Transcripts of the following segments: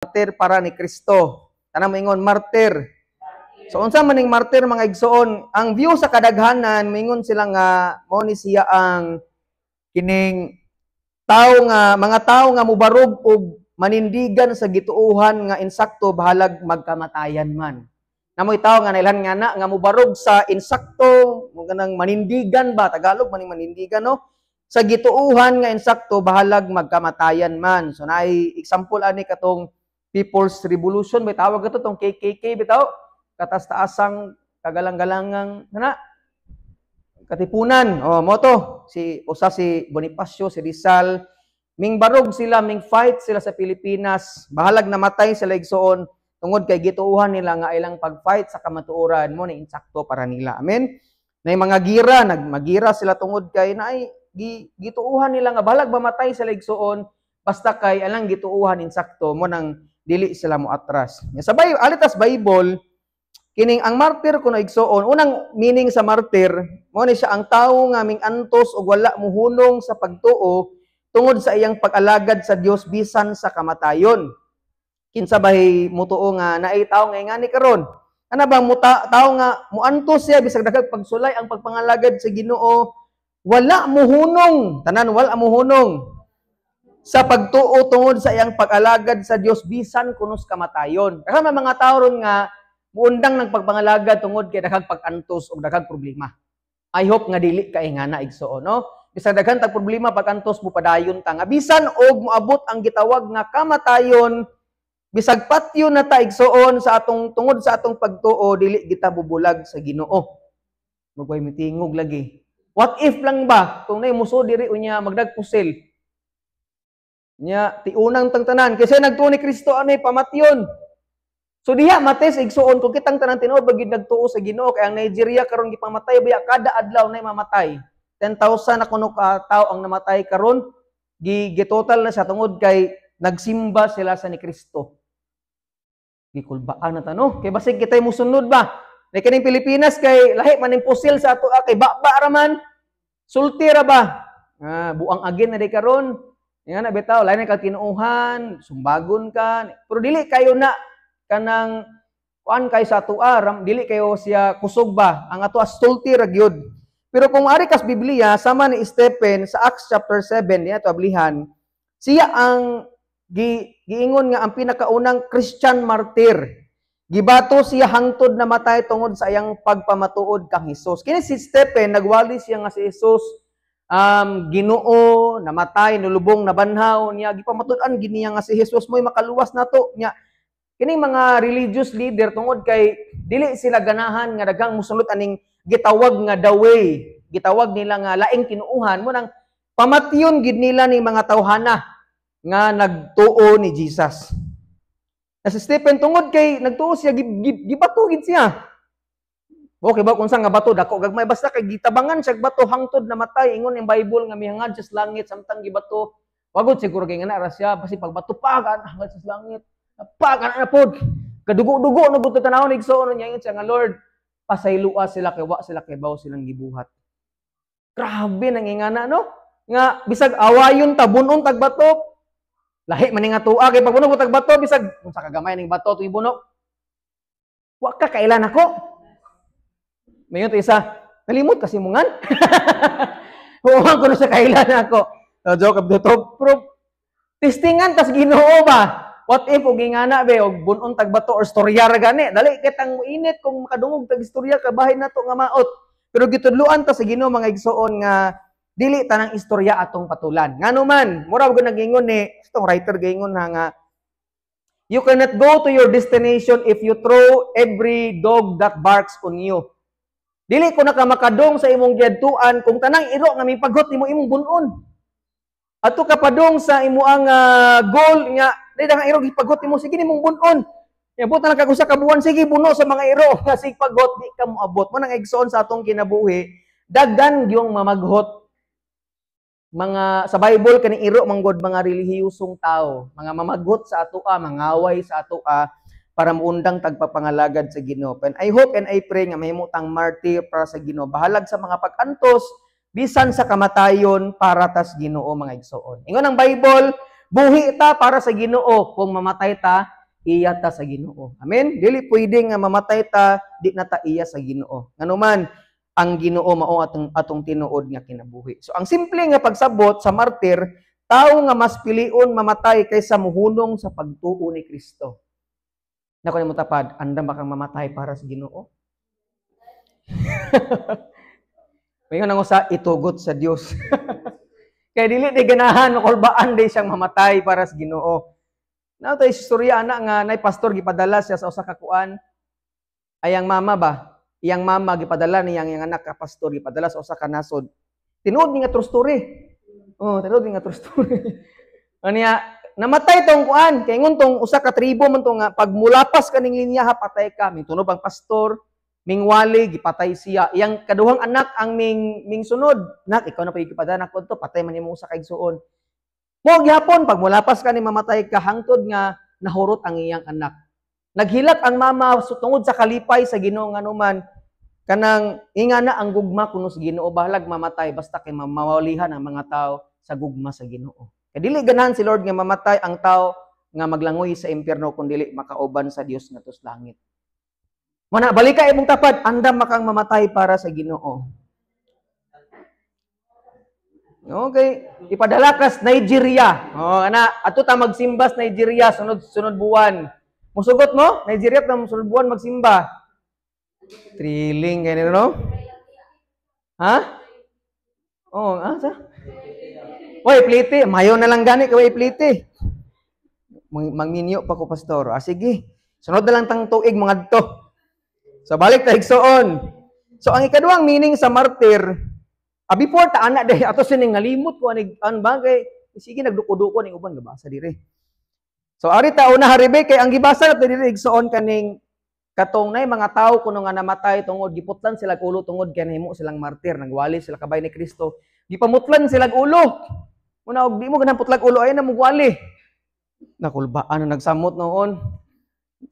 martir para ni Kristo. Tanang moingon martir. So unsa man ning martir mga igsoon, ang view sa kadaghanan moingon sila nga mao ni siya ang kining mga tao nga mubarog og manindigan sa gituohan nga insakto bahalag magkamatayan man. Namoy tao nga nailan nga mubarog sa insakto, ganang manindigan ba Tagalog maning manindigan no? Sa gituohan nga insakto bahalag magkamatayan man. So naay example ani katong People's Revolution, may tawag ito tong KKK bitaw, katas-taasang kagalang-galangang katipunan. Mo to si Bonifacio, si Rizal, ming barog sila, ming fight sila sa Pilipinas, bahalag namatay sila igsoon tungod kay gituuhan nila nga ilang pag-fight sa kamatuoran mo ni insakto para nila. Amen. Nay mga gira, nagmagira sila tungod kay naay gituuhan nila nga bahalag mamatay sila igsoon basta kay alang gituuhan insakto mo nang dili sila mo atras. Sa alitas Bible, kining ang martir kuno igsoon, unang meaning sa martir, mo ni siya ang tawo nga ming antos og wala muhunong sa pagtuo tungod sa iyang pag-alagad sa Dios bisan sa kamatayon. Kinsa bahay mutuo nga naay tawo nga ingani karon? Ana bang tawo nga muantos siya bisag daghang pagsulay ang pagpangalagad sa Ginoo, wala muhunong, tanan wala muhunong sa pagtuo tungod sa iyang pag-alagad sa Dios bisan kunos kamatayon. Kasi may mga tao ron nga muundang ng pagpangalagad tungod kay daghang pag-antos o daghang problema. I hope nga dili ka ingana igsoon, no? Bisag daghang tag problema pag-antos mo padayon ta nga bisan og moabot ang gitawag nga kamatayon, bisag patyo na ta igsoon sa atong tungod sa atong pagtuo dili kita bubulag sa Ginoo. Magway mitingog lagi. What if lang ba kung nay muso diri unya magdagpusil? Nya tiunang tangtanan kasi nagtuo ni Kristo ani pamatyon. So diha mates igsuon kung kitang tanan tinuod bagid nagtuo sa Ginoo kay ang Nigeria karon gipamatay biya kada adlaw nay mamatay. 10,000 na kuno ka tawo ang namatay karon gitotal na sa tungod kay nagsimba sila sa ni Kristo. Gikulbaan na tano kay basig kitay musunod ba? Nay kining Pilipinas kay lahi man imposil sa ato kay baba ra man. Sulti ra ba? Buang agin na di karon. Yan na bitaw, lain ka tinuuhan, sumbagon ka, pero dili kayo na kanang kuan kay sa atua, dili kayo siya kusog ba, ang atua stulti ra gyud. Pero kung ari kas Biblia sama ni Stephen sa Acts chapter 7 niya to ablihan, siya ang giingon nga ang pinakaunang Christian martir. Gibato siya hangtod na matay tungod sa iyang pagpamatuod kang Hesus. Kini si Stephen nagwali siya nga si Hesus Ginoo, namatay, nulubong, nabanhaw niya, gipamatud-an giniya nga si Jesus mo'y makaluwas nato niya. Kining mga religious leader tungod kay dili sila ganahan nga daghang musulot aning gitawag nga the way, gitawag nila nga laing tinuuhan mo nang pamatyon gid nila ning mga tawhana nga nagtuo ni Jesus. Na si Stephen tungod kay nagtuo siya gibato gid siya. Okay ba kung saan nga bato dako gagmay basta kay gitabangan siya bato hangtod namatay ingon ang Bible nga mihangad sa langit samtang gibato wagod siguro kay ngana ra siya basi pagbato pagan hangad sa langit pagan na pod kadugo-dugo no buto tanawon igsoon niya ingon siya nga Lord pasaylua sila kay wa sila kay baw silang gibuhat. Grabe nang ingana no nga bisag awayon ta bunon tag bato lahi man nga tuwa kay pagbuno tag bato bisag unsa kagamay ning bato tuy buno wa ka kailan ako. Mayon to isa, nalimot kasi mungan. Huwag ko na sa kailan ako. Joke of the top. Pero, testingan, tas Ginoo ba? What if, o gingana be, o bunon tagbato, or storya ra gani. Dali, kitang init kung makadungog tag-istorya, kabahay na to nga maot. Pero gitudluan ta sa Ginoo mga igsoon nga, dili tanang istorya atong patulan. Nga naman, mura ko nagingon ni, itong writer gingon nga, you cannot go to your destination if you throw every dog that barks on you. Dili ko na ka makadong sa imong giadtuan kung tanang iro nga mipagot nimo imong bunon. Ato ka padong sa imuang goal nga dili nga iro gipagot nimo sige nimong bunon. Yabot na lang kag usa ka buwan sige buno sa mga iro nga sig pagot di ka moabot. Mo nang igsoon sa atong kinabuhi, daghan gyung mamaghot. Mga sa Bible kani iro manggod mga relihiyosong tao, mga mamaghot sa atoa, mangaway sa atoa para muundang tagpapangalagad sa Ginoo. And I hope and I pray nga mahimutang martir para sa Ginoo. Bahalag sa mga pag-antos bisan sa kamatayon para tas Ginoo mga igsoon. Ingon ang Bible, Buhi ta para sa Ginoo, kung mamatay ta, iya ta sa Ginoo. Amen? Dili pwede nga mamatay ta, di na ta iya sa Ginoo. Nganuman, ang Ginoo mao atong tinuod nga kinabuhi. So ang simple nga pagsabot sa martir, tao nga mas pilion mamatay kaysa muhunong sa pagtuo ni Kristo. Nako ni mo tapad, andam ba kang mamatay para sa Ginoo? Mayon ang usa itugot sa Dios. Kaya dili di ganahan o kulbaan di siyang mamatay para sa Ginoo. Natay istorya ana nga nay pastor gipadala siya sa usa ka kuan. Ayang mama ba? Iyang mama gipadala niyang iyang anak ka pastor gipadala sa usa ka nasod. Tinuod ni nga true story. Oh, tinuod ni nga true story. Aniya namatay tong kuan kay ngun tong usa ka tribo man tong nga pag mulapas kaning linya ha patay ka. Mitunob ang pastor. Mingwali, gipatay siya. Iyang kaduhang anak ang ming sunod. Nak, ikaw na pagkipadanak ko to, patay man mo sa kaigsuon. Mo gihapon, pag mulapas ka ni mamatay ka, hangtod nga nahurot ang iyang anak. Naghilat ang mama tungod sa kalipay sa Ginoo nganuman, kanang ingana ang gugma kuno sa Ginoo, bahalag mamatay, basta kay mawalihan ang mga tao sa gugma sa Ginoo. Kaya dili ganahan si Lord nga mamatay ang tao nga maglangoy sa impyerno kung dili makauban sa Dios nga tus langit. Mana balik ka imong tapad, andam makang mamatay para sa Ginoo. Okay, ipadala ka sa Nigeria. Oh, ana, ato ta magsimba sa Nigeria sunod buwan. Musugot mo? Nigeria ta sunod buwan magsimba. Thrilling kay no? Ha? Oh, sa? Oy, plite, mayo na lang gani kay plite. Mangminyo pa ko pastor. Sige. Sunod na lang tang tuig mga adto. So balik ta higsoon. So ang ikaduhang meaning sa martir, before ta ana day ato sining ngalimot ko ani an bagay, sige nagduko-duko ning uban gabasa dire. So ari ta una haribe kay ang gibasa nato dire higsoon kaning katong nay mga tawo kuno nga namatay tungod giputlan sila ulo tungod kay nahimo silang martir, nagwali sila kabay ni Kristo. Gipamutlan sila ulo. Una og di mo ganang putlag ulo ay na mugwali. Nakulbaan nagsamot noon.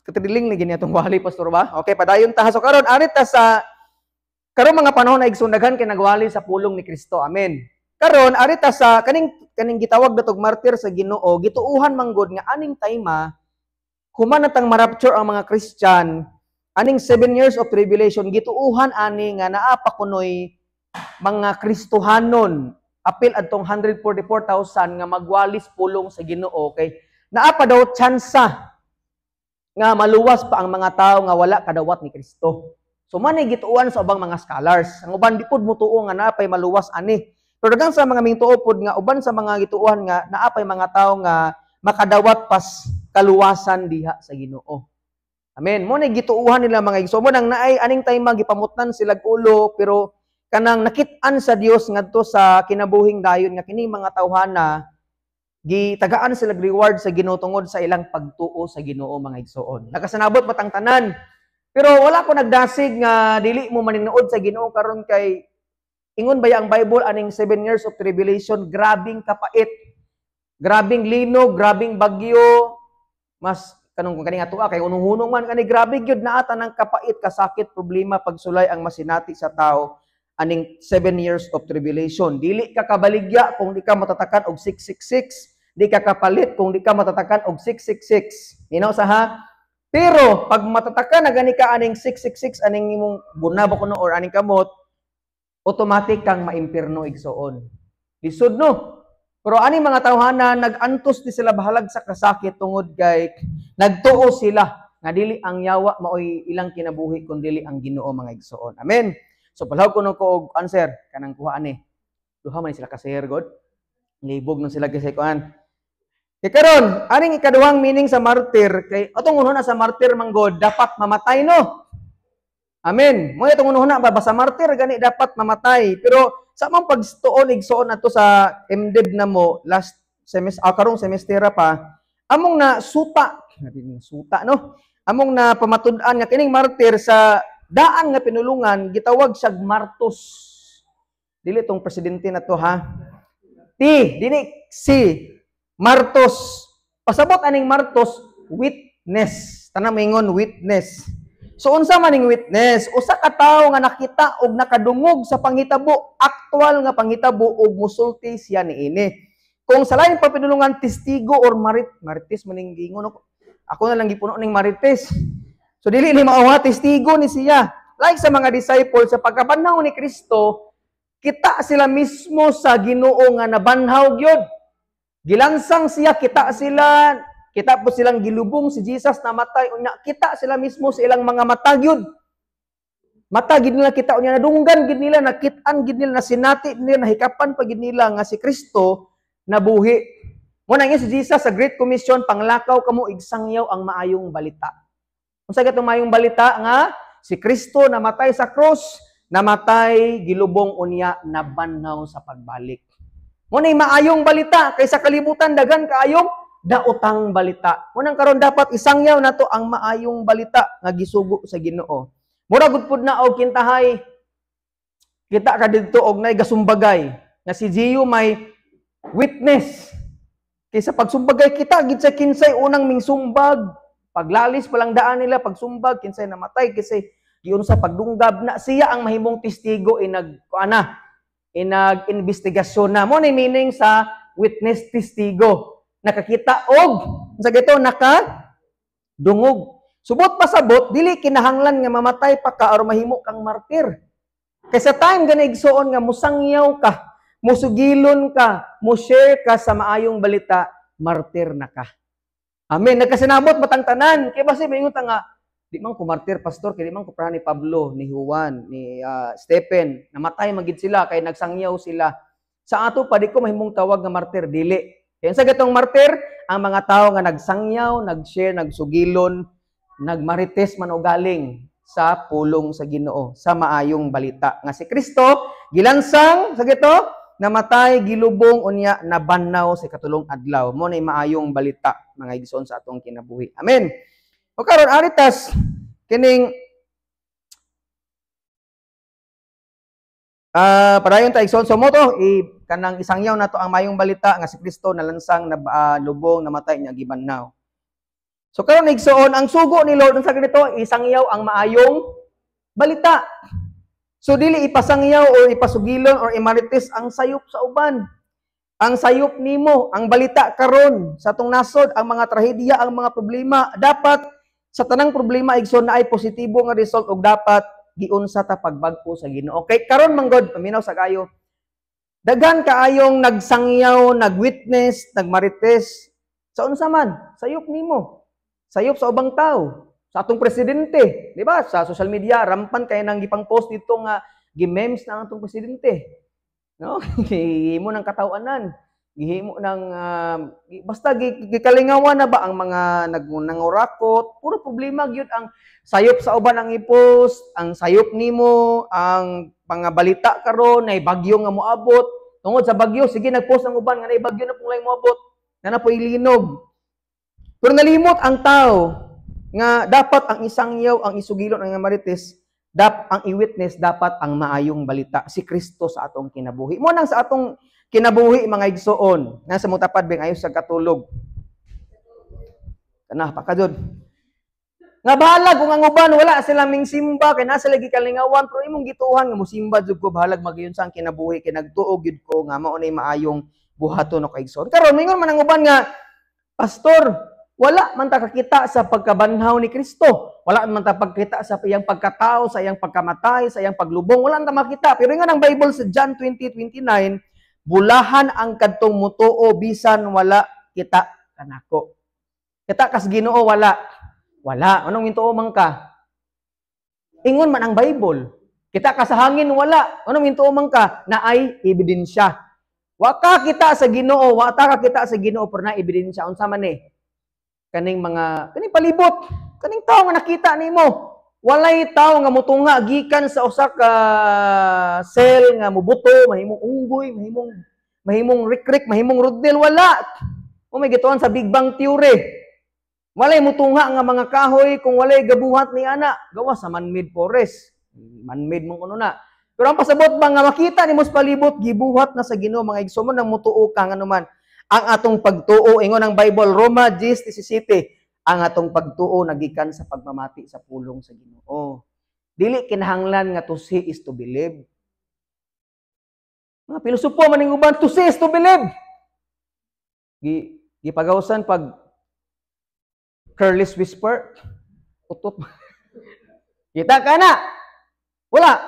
Katriling lagi niya itong wali, pastor ba? Okay, padayon ta. So karon arit ta sa karon mga panahon na igsundagan kay nagwali sa pulong ni Kristo. Amen. Karon arit ta sa kaning gitawag datog martir sa Ginoo, gituuhan manggod nga aning tayma human natang marapture ang mga Christian, aning 7 years of tribulation gituuhan ani nga naa pa kunoy mga Kristohanon apil adtong 144,000 nga magwalis pulong sa Ginoo kay naa pa daw tsansa nga maluwas pa ang mga tao nga wala kadawat ni Kristo. So man gituuan sa ubang mga scholars. Ang uban di pud mutuo nga naapay maluwas ani. Pero daghang sa mga mingtuo pud nga uban sa mga gituuhan nga naapay mga tao nga makadawat pas kaluwasan diha sa Ginoo. Amen. Mo ni gituuhan nila mga igsoon nang naay aning time gipamutnan sila ulo pero kanang nakit-an sa Dios ngadto sa kinabuhing dayon nga kining mga tawhana gitagaan sila reward sa Ginoo tungod sa ilang pagtuo sa Ginoo mga igsoon. Nakasanabot batang tanan. Pero wala ko nagdasig nga dili mo maninood sa Ginoo karon kay ingon ba ang Bible aning 7 years of tribulation grabing kapait. Grabing lino, grabing bagyo. Mas kanong kani ato kay unong-hunong man kani grabe gyud naa tanang kapait, kasakit, problema, pagsulay ang masinati sa tao aning 7 years of tribulation. Dili ka kabaligya kung di ka matatakan og 666. Di ka kapalit kung di ka matatakan og 666. Minaw sa ha? Pero pag matatakan na gani ka aning 666 aning imong bunabo kuno or aning kamot, automatic kang maimpierno igsoon. Lisod no. Pero aning mga tawhana nagantos di sila bahalag sa kasakit tungod kay nagtuo sila nga dili ang yawa maoy ilang kinabuhi kun dili ang Ginoo mga igsoon. Amen. So palaw kuno ko og answer kanang kuha ani. Duha man sila ka share god. Libog na sila kasi kuan. Kay karon, aning ikaduhang meaning sa martir kay atong unhuna sa martir manggod dapat mamatay no. Amen. Mo itong unhuna ba sa martir gani dapat mamatay. Pero sa mong pagtuon igsoon ato sa MDiv na mo last semester karong semestera pa among na suta no. Among na pamatud-an nga kining martir sa daan nga pinulungan gitawag siyag martos. Dili tong presidente na to ha. Dili si martos. Pasabot aning martos, witness. Tanang mingon witness. So unsa man ning witness? Usa ka tawo nga nakita og nakadungog sa panghitabo, aktual nga panghitabo og musulti siya niini. Kung sa lain pa pinulungan testigo or marites maning gingon ako na lang gipuno ning marites. So dili ni mao testigo ni siya. Like sa mga disciples sa pagkabanhaw ni Kristo, kita sila mismo sa Ginoo nga nabanhaw gyud. Gilansang siya, kita po silang gilubong si Jesus namatay unya, kita sila mismo sa ilang mga mata gyud. Mata gid nila kita unya nadunggan gid nila, nakit-an gid nila, nasinati nila, nahikapan pa gid nila nga si Kristo nabuhi. Mo na si Jesus sa Great Commission, panglakaw kamo igsangyaw ang maayong balita. Unsa gatong maayong balita nga si Kristo namatay sa cross, namatay gilubong unya, nabanhaw sa pagbalik. Mo na maayong balita kaysa kalibutan dagan kaayong daotang balita. Mo nang karon dapat isangyaw nato ang maayong balita nga gisugo sa Ginoo. Mura gud pud na og kintahay kita ka didto og nay gasumbagay nga si Gio may witness. Kaysa pagsumbagay kita gid sa kinsay unang mingsumbag, paglalis pa lang daan nila pagsumbag kinsay namatay kinsay giun sa pagdunggab na siya ang mahimong testigo inag-investigasyon na. Mo ni meaning sa witness testigo. Nakakita og sa gito nakadungog. Subot pasabot, dili kinahanglan nga mamatay pa ka or mahimo kang martir. Kaysa time gani igsuon nga musangyaw ka, musugilon ka, mo-share ka sa maayong balita, martir na ka. Amen. Nagkasinabot batang tanan. Kaya basi may ingon nga, di man ko martir, pastor, kaya di man ko prahan ni Pablo, ni Juan, ni Stephen, namatay magid sila, kaya nagsangyaw sila. Sa ato pa, di ko mahimong tawag nga martir, dili. Kaya sa gatong martir, ang mga tao nga nagsangyaw, nag-share, nagsugilon, nagmarites man o galing sa pulong sa Ginoo, sa maayong balita. Nga si Kristo, gilansang, sa gito, namatay, gilubong, unya, nabanhaw sa katulong adlaw. Mo na maayong balita, mga igsoon sa atong kinabuhi. Amen. O karon aritas, kining, padayon ta igsoon. So mo to, kanang isangyaw na to ang maayong balita, nga si Kristo, nalansang, lubong, namatay, niya, gibanhaw. So karon igsoon ang sugo ni Lord unsa ganito isangyaw ang maayong balita. So dili ipasangyaw o ipasugilon or imarites ang sayop sa uban. Ang sayop nimo, ang balita karon sa atong nasod, ang mga trahedya, ang mga problema, dapat sa tanang problema igsoon na ay positibo nga result ug dapat giunsa ta pagbag-o sa Ginoo. Okay, karon manggod paminaw sa kayo. Daghan kaayong nagsangyaw, nagwitness, nagmarites sa unsa man, sayop nimo. Sayop sa ubang tao, sa atong presidente, di ba? Sa social media, rampan kay nang gipang-post dito nga gi-memes na atong presidente. No? Gihimo ng katawanan, gihimo ng basta gikalingawan na ba ang mga nangurakot, puro problema gyud ang sayop sa uban ang i-post, ang sayop nimo, ang mga balita karon nay bagyo nga moabot. Tungod sa bagyo, sige nag-post ang uban nga nay bagyo na pong laing moabot, na napoy linog. Pero nalimot ang tao nga dapat ang isangyaw, ang isugilon, ang marites, ang i-witness, dapat ang maayong balita, si Kristo sa atong kinabuhi. Mo nang sa atong kinabuhi, mga igsoon, nasa mutapad bing ayos sa katulog. Kana, pakadod. Nga bahalag kung ang uban, wala sila ming simba, kaya nasa lagi kalingawan, pero imong gituhan, nga musimba, jud ko, bahalag magayon sa ang kinabuhi, kaya nagtuog yun ko, nga maunay maayong buhaton o kaigsoon. Karon mingon man ang uban nga, pastor, wala man ta kakita sa pagkabanhaw ni Kristo. Wala man ta pagkita sa iyang pagkatao, sa iyang pagkamatay, sa iyang paglubong. Wala ta makita. Pero nga ang Bible sa John 20:29, bulahan ang kadtong mutuo bisan wala kita kanako. Kita kas Ginoo wala. Wala. Anong mintuo man ka? Ingon man ang Bible. Kita ka sa hangin wala. Anong mintuo man ka? Na ay ebidensya. Wa ka kita sa Ginoo, wa ta ka kita sa Ginoo pero na ebidensya unsa man kaning palibot, kaning tao nga nakita nimo. Walay tao nga mutunga gikan sa usa ka cell nga mubuto, mahimong unggoy, mahimong rikrik, mahimong rodel, wala. O may gituan sa Big Bang Theory. Walay mutunga nga mga kahoy kung walay gabuhat ni ana, gawa sa man-made forest. Man-made mong kuno na. Pero ang pasabot ba nga makita nimo sa palibot gibuhat na sa Ginoo, mga igsoon nang mutuo ka nga naman. Ang atong pagtuo, ingon ang Bible, Roma 10:17, ang atong pagtuo nagikan sa pagmamati sa pulong sa Ginoo. Dili kinahanglan nga to see is to believe. Mga pilosopo man ning uban, to see is to believe. Gipagawsan pag careless whisper. Utot. Kita ka na. Wala.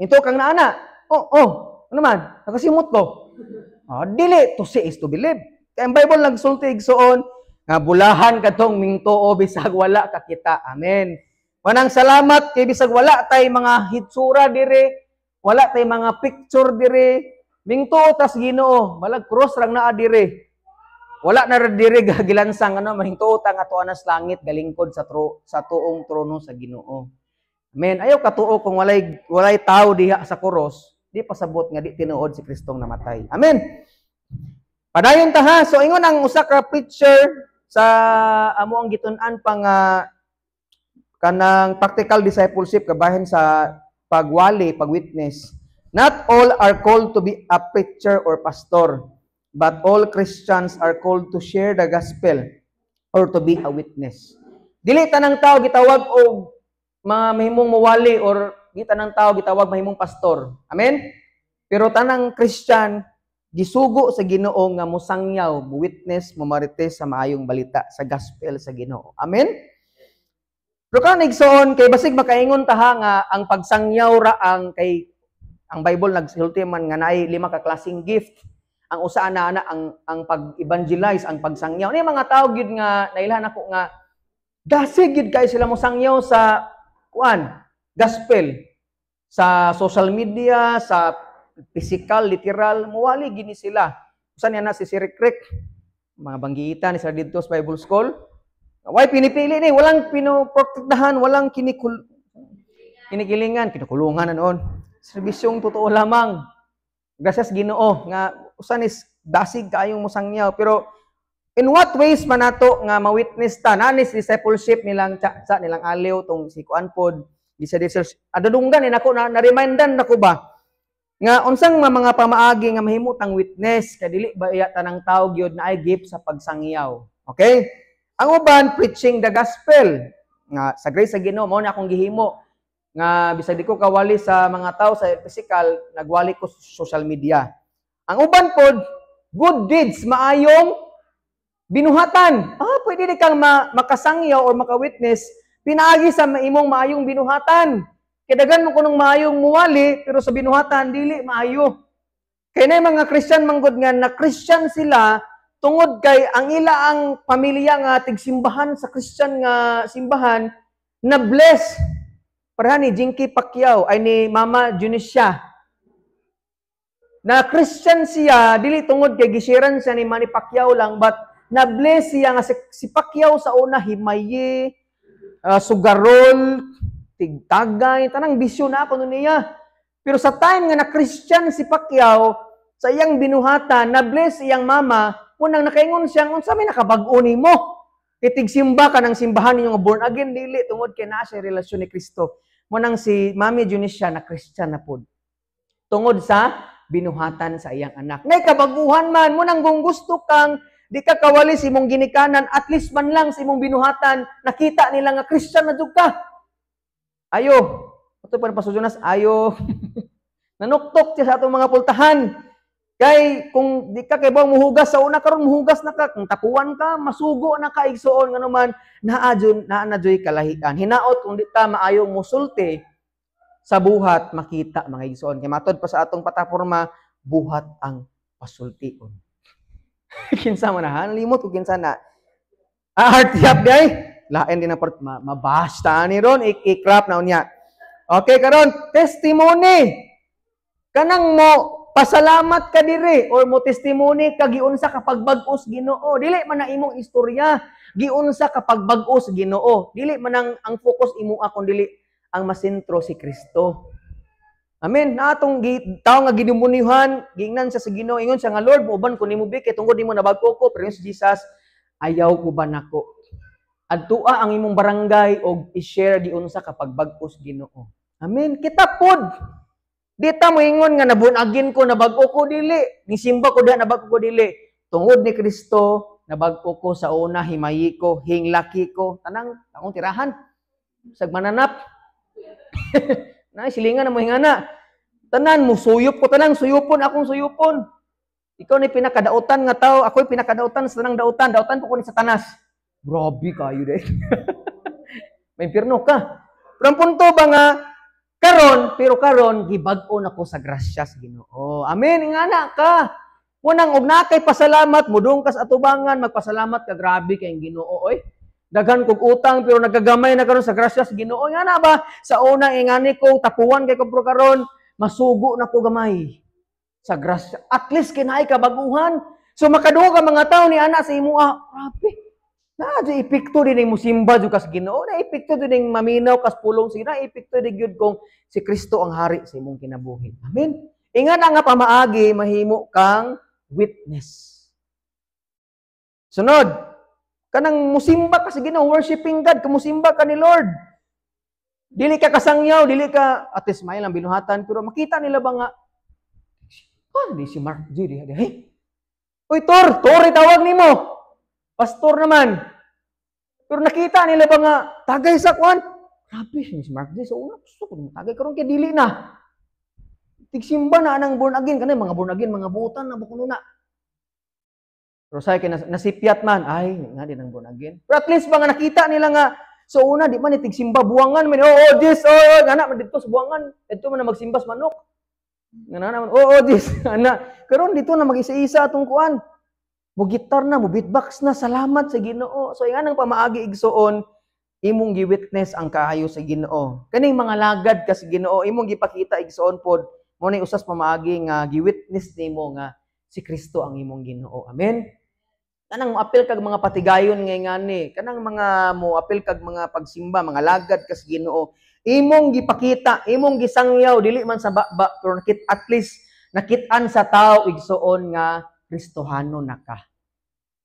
Ito kang naana. Ano man? Nakasimot ko. Dili. To see is to believe. Kaya ang Bible nagsulti igsoon nga bulahan katong mingtuo bisag wala kakita. Amen. Manang salamat kay bisag wala tay mga hitsura dire, wala tay mga picture dire, mingtuo tas Ginoo, malag cross rang naa dire. Wala na dire gagilansang mahingtuo ta nga tuan sa langit galingkod sa tuong trono sa Ginoo. Amen. Ayaw katuo kung walay tao diha sa cross, di pasabot nga di tinuod si Kristong namatay. Amen. Padayon ta ha. So ingon ang usa ka preacher sa amo ang gitun-an pang kanang practical discipleship kabahin sa pagwitness. Not all are called to be a preacher or pastor, but all Christians are called to share the gospel or to be a witness. Dili tanang tao gitawag og mga mahimong mawali or di tanang tao gitawag mahimong pastor. Amen? Pero tanang Christian gisugo sa Ginoo nga musangyaw, witness, mamarites sa maayong balita sa gospel sa Ginoo. Amen? Pero kanigsoon kay basig makaingon ta nga ang pagsangyaw ra ang Bible nagsulti man nga naay 5 ka klaseng gift. Ang usa na ang pag-evangelize, ang pagsangyaw. Ni mga tao gid nga nailahan ako nga dasig gid kay sila mo sangyaw sa gospel sa social media, sa physical, literal, muwali gini sila. Usa niya na si Sir Rick, mga banggitan ni sa dito sa Bible School. Why pinipili ni? Walang pinoprotektahan, walang kinikilingan, kinukulungan na noon. Serbisyong totoo lamang. Gracias Ginoo nga usan is dasig kaayong musangyaw. Pero in what ways man nato nga ma-witness ta nanis discipleship nilang sa nilang aliw tong si Kuan pod di sa research. Adadunggan ni nako na remindan nako ba nga unsang mga pamaagi nga mahimutang witness kay dili ba iya tanang tao gyud na ay gift sa pagsangyaw. Okay? Ang uban, preaching the gospel. Nga, sa grace sa Ginoo, mo na akong gihimo. Nga, bisag di ko kawali sa mga tao sa physical, nagwali ko sa social media. Ang uban pod, good deeds, maayong binuhatan. Pwede di kang makasangyaw or makawitness, pinaagi sa imong maayong binuhatan. Kadagan mo kunong maayong muwali, pero sa binuhatan, dili maayo. Kaya na mga Christian manggod nga, na Christian sila, tungod kay ang ila ang pamilya nga tigsimbahan sa Christian nga simbahan na bless. Para ni Jinky Pacquiao ay ni Mama Junicia. Na Christian siya, dili tungod kay gisiran siya ni Manny Pacquiao lang, but na bless siya nga si Pacquiao sa una himaye, sugarol, tigtagay, tanang bisyo na ako niya. Pero sa time nga na Christian si Pacquiao, sa iyang binuhatan, na bless iyang mama, unang nakaingon siya, unsa may nakabag-o nimo? Kitig simba ka ng simbahan ninyo nga born again, dili, tungod kay naa siya relasyon ni Kristo. Munang si Mami Junicia na Christian na pod. Tungod sa binuhatan sa iyang anak. Nay kabaguhan man, munang kung gusto kang di ka kawali si mong ginikanan, at least man lang si mong binuhatan, nakita nila nga Christian na jud ka. Ayo. Ito pa na Pastor ayo. Nanuktok siya sa atong mga pultahan. Kay kung di ka kay bang muhugas sa una karon muhugas na ka, kung tapuan ka masugo na ka igsoon nga naman na joy kalahian. Hinaot kung di ta maayong musulti sa buhat makita mga igsoon. Kay matod pa sa atong pataporma buhat ang pasultion. Kinsa man na limot ko kinsa na. Heart yap day. Lain din ang part mabasta ni ron i-crap na unya. Okay karon testimony. Kanang mo pasalamat ka diri or mo testimony ka giunsa ka pagbag-os Ginoo. Dili man na imong istorya, giunsa ka pagbag-os Ginoo. Dili man ang focus imo akon dili ang masentro si Kristo. Amen. Na atong tawo nga gidemonyohan, giingnan siya sa Ginoo, ingon siya nga Lord, uban ko nimo bike tungod nimo nabag-o ko, pero si Jesus ayaw ko ba nako. Adtua ang imong barangay og i-share giunsa ka pagbag-os Ginoo. Amen. Kita pod dita mo ingon nga nabunagin ko, nabag-o ko dili. Nisimba ko da, nabag-o ko dili. Tungod ni Kristo, nabag-o ko sa una, himayi ko, hinglaki ko. Tanang, akong tirahan. Sag mananap. Na, silingan na mo hingana. Tanan, mo suyop ko, tanang, suyupon, akong suyupon. Ikaw ni pinakadautan nga tao, ako'y pinakadautan sa tanang dautan. Dautan po ko ni Satanas. Grabe kayo din. May impyerno ka. Pero ang punto ba nga, pero karon gibag-o nako sa grasya sa Ginoo. Amen. Ingana ka. Munang og nakay pasalamat, mudong kas atubangan, magpasalamat ka, grabe kay Ginoo oy. Daghan kog utang pero nagagamay na karon sa grasya sa Ginoo. Ingana ba sa unang ingani ko tapuan kay ko karon, masugo na ko gamay sa grasya. At least kinaay ka baguhan. So makaduha ka mga tao ni ana sa imo, grabe. Na di epekto din mo simba jud kas Ginoo, na epekto din maminaw kas pulong sila, epekto din gyud kung si Kristo ang hari sa imong kinabuhi. Amen. Ingana nga pamaagi mahimo kang witness. Sunod, kanang musimba ka sa Ginoo, worshiping God, kumusimba ka ni Lord. Dili ka kasangyaw, dili ka atis may lang binuhatan, pero makita nila ba nga di si Mark G. Hey, uy, Tor tawag nimo. Pastor naman. Pero nakita nila ba nga, tagay sa kwan? Grabe, si Mark J. So, gusto ko tagay karon kay dili na. Tigsimba na anang born again. Kanay, mga born again, mga butan na bukuno na. Pero say kay nasipyat man, ay, nga din ang born again. Pero at least ba nga nakita nila nga, so una, di man tigsimba, buwangan man. This, nga man dito sa buwangan. Ito man na magsimbas manok. Nga naman, this, ana. Karon dito na mag-isa-isa atong kuan. Mo gitar na, mo beatbox na, salamat sa Ginoo. So, nga nang pamaagi igsoon, imong gi-witness ang kaayo sa Ginoo. Kaning mga lagad ka sa Ginoo, imong gipakita igsoon pod, mo ni usas pamaagi nga gi-witness nimo nga si Kristo ang imong Ginoo. Amen. Kanang mo apil kag mga patigayon nga ngani, kanang mga mo apil kag mga pagsimba, mga lagad ka sa Ginoo, imong gipakita, imong gisangyaw dili man sa baba, pero at least nakit-an sa tao igsoon nga Kristohano na ka.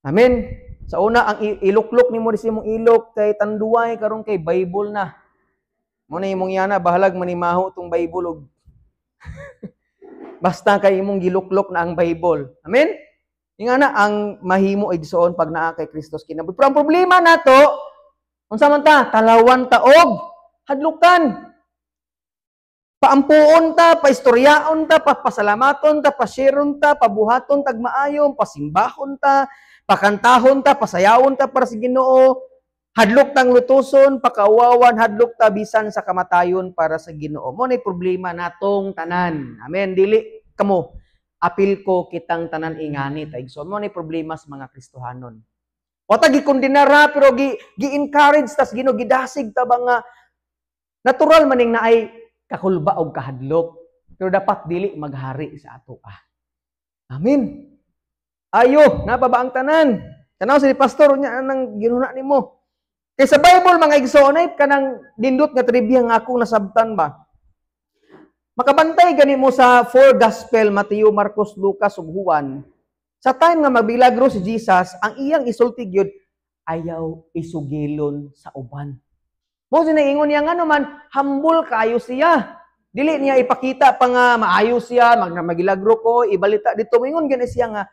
Amen. Sa una, ang iluklok ni mo rin mong ilok kay tanduay karon kay Bible na. Muna imong yana, bahalag manimaho itong Bible. Basta kay imong giluklok na ang Bible. Amen. Yung na, ang mahimo igsoon pag naa kay Kristos kinabuhi. Pero ang problema na to, unsa man ta, talawan taog, hadlukan. Paampuon ta, paistoryaon ta, pasalamaton ta, pashareon ta, pabuhaton tag maayon, pasimbahon ta, pakantahon ta, pasayawon ta para sa Ginoo, hadlok tang lutuson, pakawawan, hadlok ta bisan sa kamatayon para sa Ginoo. Mo ni problema natong tanan. Amen. Dili kamo apil ko kitang tanan ingani ta igsoon. Mo ni problema sa mga Kristohanon. O ta gikondinara pero gi-encourage tas Ginoo gidasig ta ba nga natural maning naay kakulba og kahadlok. Pero dapat dili maghari sa ato. Amen. Ayo, napa ba ang tanan? Tanaw si pastor nya nang ginuna nimo. Kay sa Bible mga igsoon ay kanang dindot nga trivia nga akong nasabtan ba. Makabantay gani mo sa 4 gospel Mateo, Marcos, Lucas ug Juan. Sa time nga magbilagro si Jesus, ang iyang isulti gyud ayaw isugilon sa uban. Mo sinaingon niya nga naman, humble kayo siya. Dili niya ipakita pa nga maayo siya, magilagro ko, ibalita dito. Mingon gani siya nga,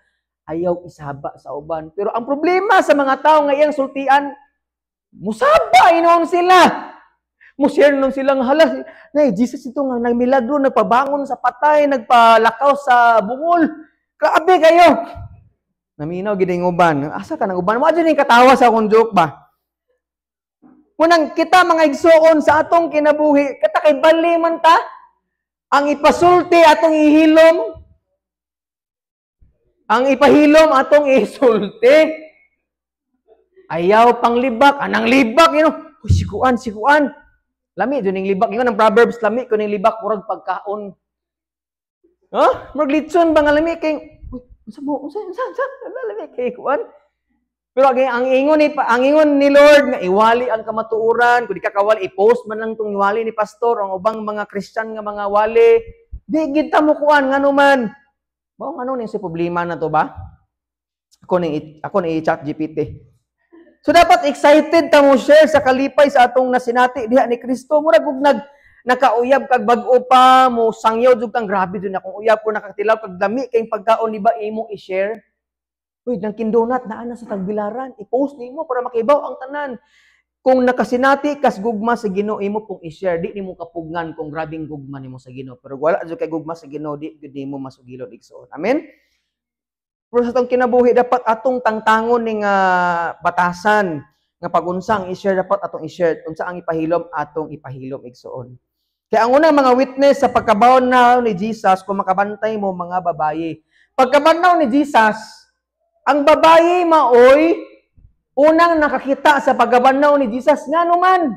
ayaw isaba sa uban. Pero ang problema sa mga tao nga iyang sultian, musaba inoon sila. Mushare nun silang hala. Nay, Jesus ito nga, nagmilagro, nagpabangon sa patay, nagpalakaw sa bungol. Grabe kayo. Naminaw gid ang uban. Asa ka nang uban? Mo adyo ning katawa sa akong joke ba? Munang kita mga igsoon sa atong kinabuhi, kita kay bali man ta, ang ipasulti atong ihilom, ang ipahilom atong isulti. Ayaw pang libak, anang libak, sikuan. Lami, dun yung libak, yun ang Proverbs, lami, kung yung libak, murag pagkaon. Murag litson ba nga lami, kay, lami, kay kuan. Pero ang ingon ni Lord nga iwali ang kamatuoran, kung di ka kawali i-post man lang tong iwali ni pastor ang ubang mga Christian nga mga wali. Di gid ta mo kuan ngano man. Bao ngano ni si problema na to ba? Ako ni chat GPT. So dapat excited ta mo share sa kalipay sa atong nasinati diha ni Kristo. Murag ug nakauyab kag bag-o pa mo sangyaw jud kang grabe jud akong uyab ko nakatilaw kag dami kay pagkaon di ba imong i-share. Uy, nang kindonat na sa tagbilaran, i-post nimo para makibaw ang tanan. Kung nakasinati kas gugma sa Ginoo imo pong i-share, di nimo kapugnan kung grabing gugma nimo sa Ginoo. Pero wala jud kay gugma sa Ginoo, di gud nimo masugilon igsoon. Amen. Pero sa atong kinabuhi dapat atong tangtangon ning batasan nga pag-unsa ang i-share dapat atong i-share, unsa ang ipahilom atong ipahilom igsoon. Kaya ang unang mga witness sa pagkabanaw ni Jesus kung makabantay mo mga babayi. Pagkabanaw ni Jesus, ang babayi maoy unang nakakita sa pagkabanaw ni Jesus nga naman.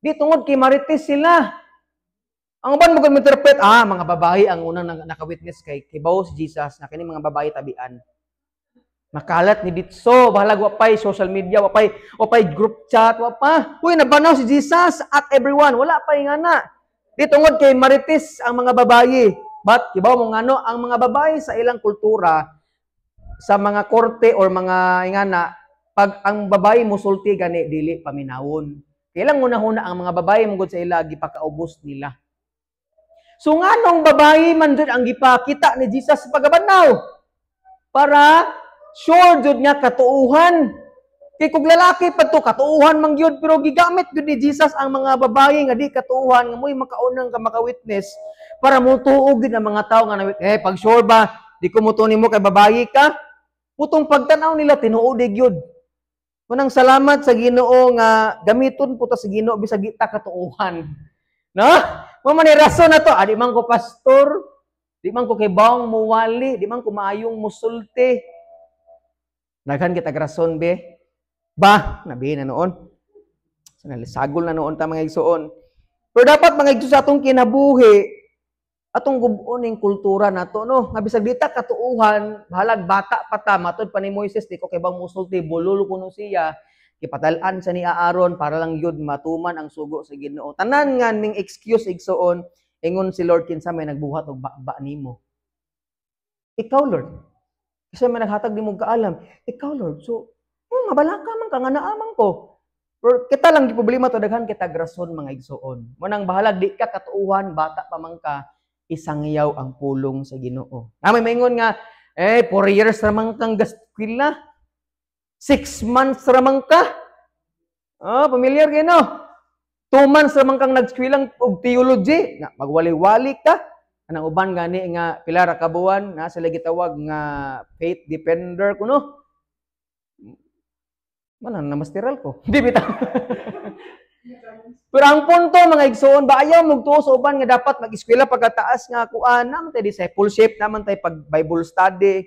Di tungod kay marites sila. Ang uban mo kung interpret, mga babae ang unang nakawitness kay kibaw si Jesus na kini mga babae tabian. Makalat ni ditso, bahalag wapay social media, wapay group chat, wapa. Uy, nabanaw si Jesus at everyone. Wala pa nga na. Di tungod kay marites ang mga babae. But, kibaw mo nga no, ang mga babae sa ilang kultura, sa mga korte or mga ingana, pag ang babae musulti gani, dili paminawon. Kailang una-huna ang mga babae mungod sa ila, gipakaubos nila. So nga nung babae man dyan ang gipakita ni Jesus sa pagabanaw. Para sure jud nga katuuhan. Kay kung lalaki pa to katuuhan man gyud pero gigamit gyud ni Jesus ang mga babae nga di katuuhan nga mo'y makaunang ka makawitness para mutuog gyud ang mga tao nga pag sure ba di ko mutuo nimo kay babae ka. Putong pagtanaw nila tinuod gyud. Manang salamat sa Ginoo nga gamiton puta sa Ginoo bisag di ta katuuhan. No? Mo man ni rason na to, di man ko pastor, di man ko kay bawang muwali, di man ko maayong musulti. Naghan kita rason be. Ba, nabi na noon. Sagol na noon ta mga igsoon. Pero dapat mga igsoon sa atong kinabuhi, atong gubuon ning kultura nato no. Nga bisag dita katuuhan, bahalag bata pa ta matud pa ni Moises di ko kay bang musulti bulol kuno siya. Ipatalan sa ni Aaron para lang yun matuman ang sugo sa Ginoo. Tanan nga ning excuse igsoon, ingon si Lord kinsa may nagbuhat og ba nimo. Ikaw Lord. Kasi may naghatag nimo kaalam. Ikaw Lord. So, mabalaka man ka nga naamang ko. Pero kita lang di problema to daghan kita grason mga igsoon. Manang bahalag di ka katuuhan, bata pa man ka, isangyaw ang pulong sa Ginoo. May maingon nga 4 years ramang kang gaskwila. 6 months ramang ka. Familiar kayo, no? 2 months ramang kang nagskwilang og theology. Na, magwali-wali ka. Anang uban gani nga pila ra ka buwan na sila gitawag nga faith defender kuno. Manan namasteral ko. Di bitaw. Pero ang punto mga igsoon ba ayaw mugtuo sa uban nga dapat mag-eskwela pagkataas nga kuan naman tay discipleship naman tay pag Bible study.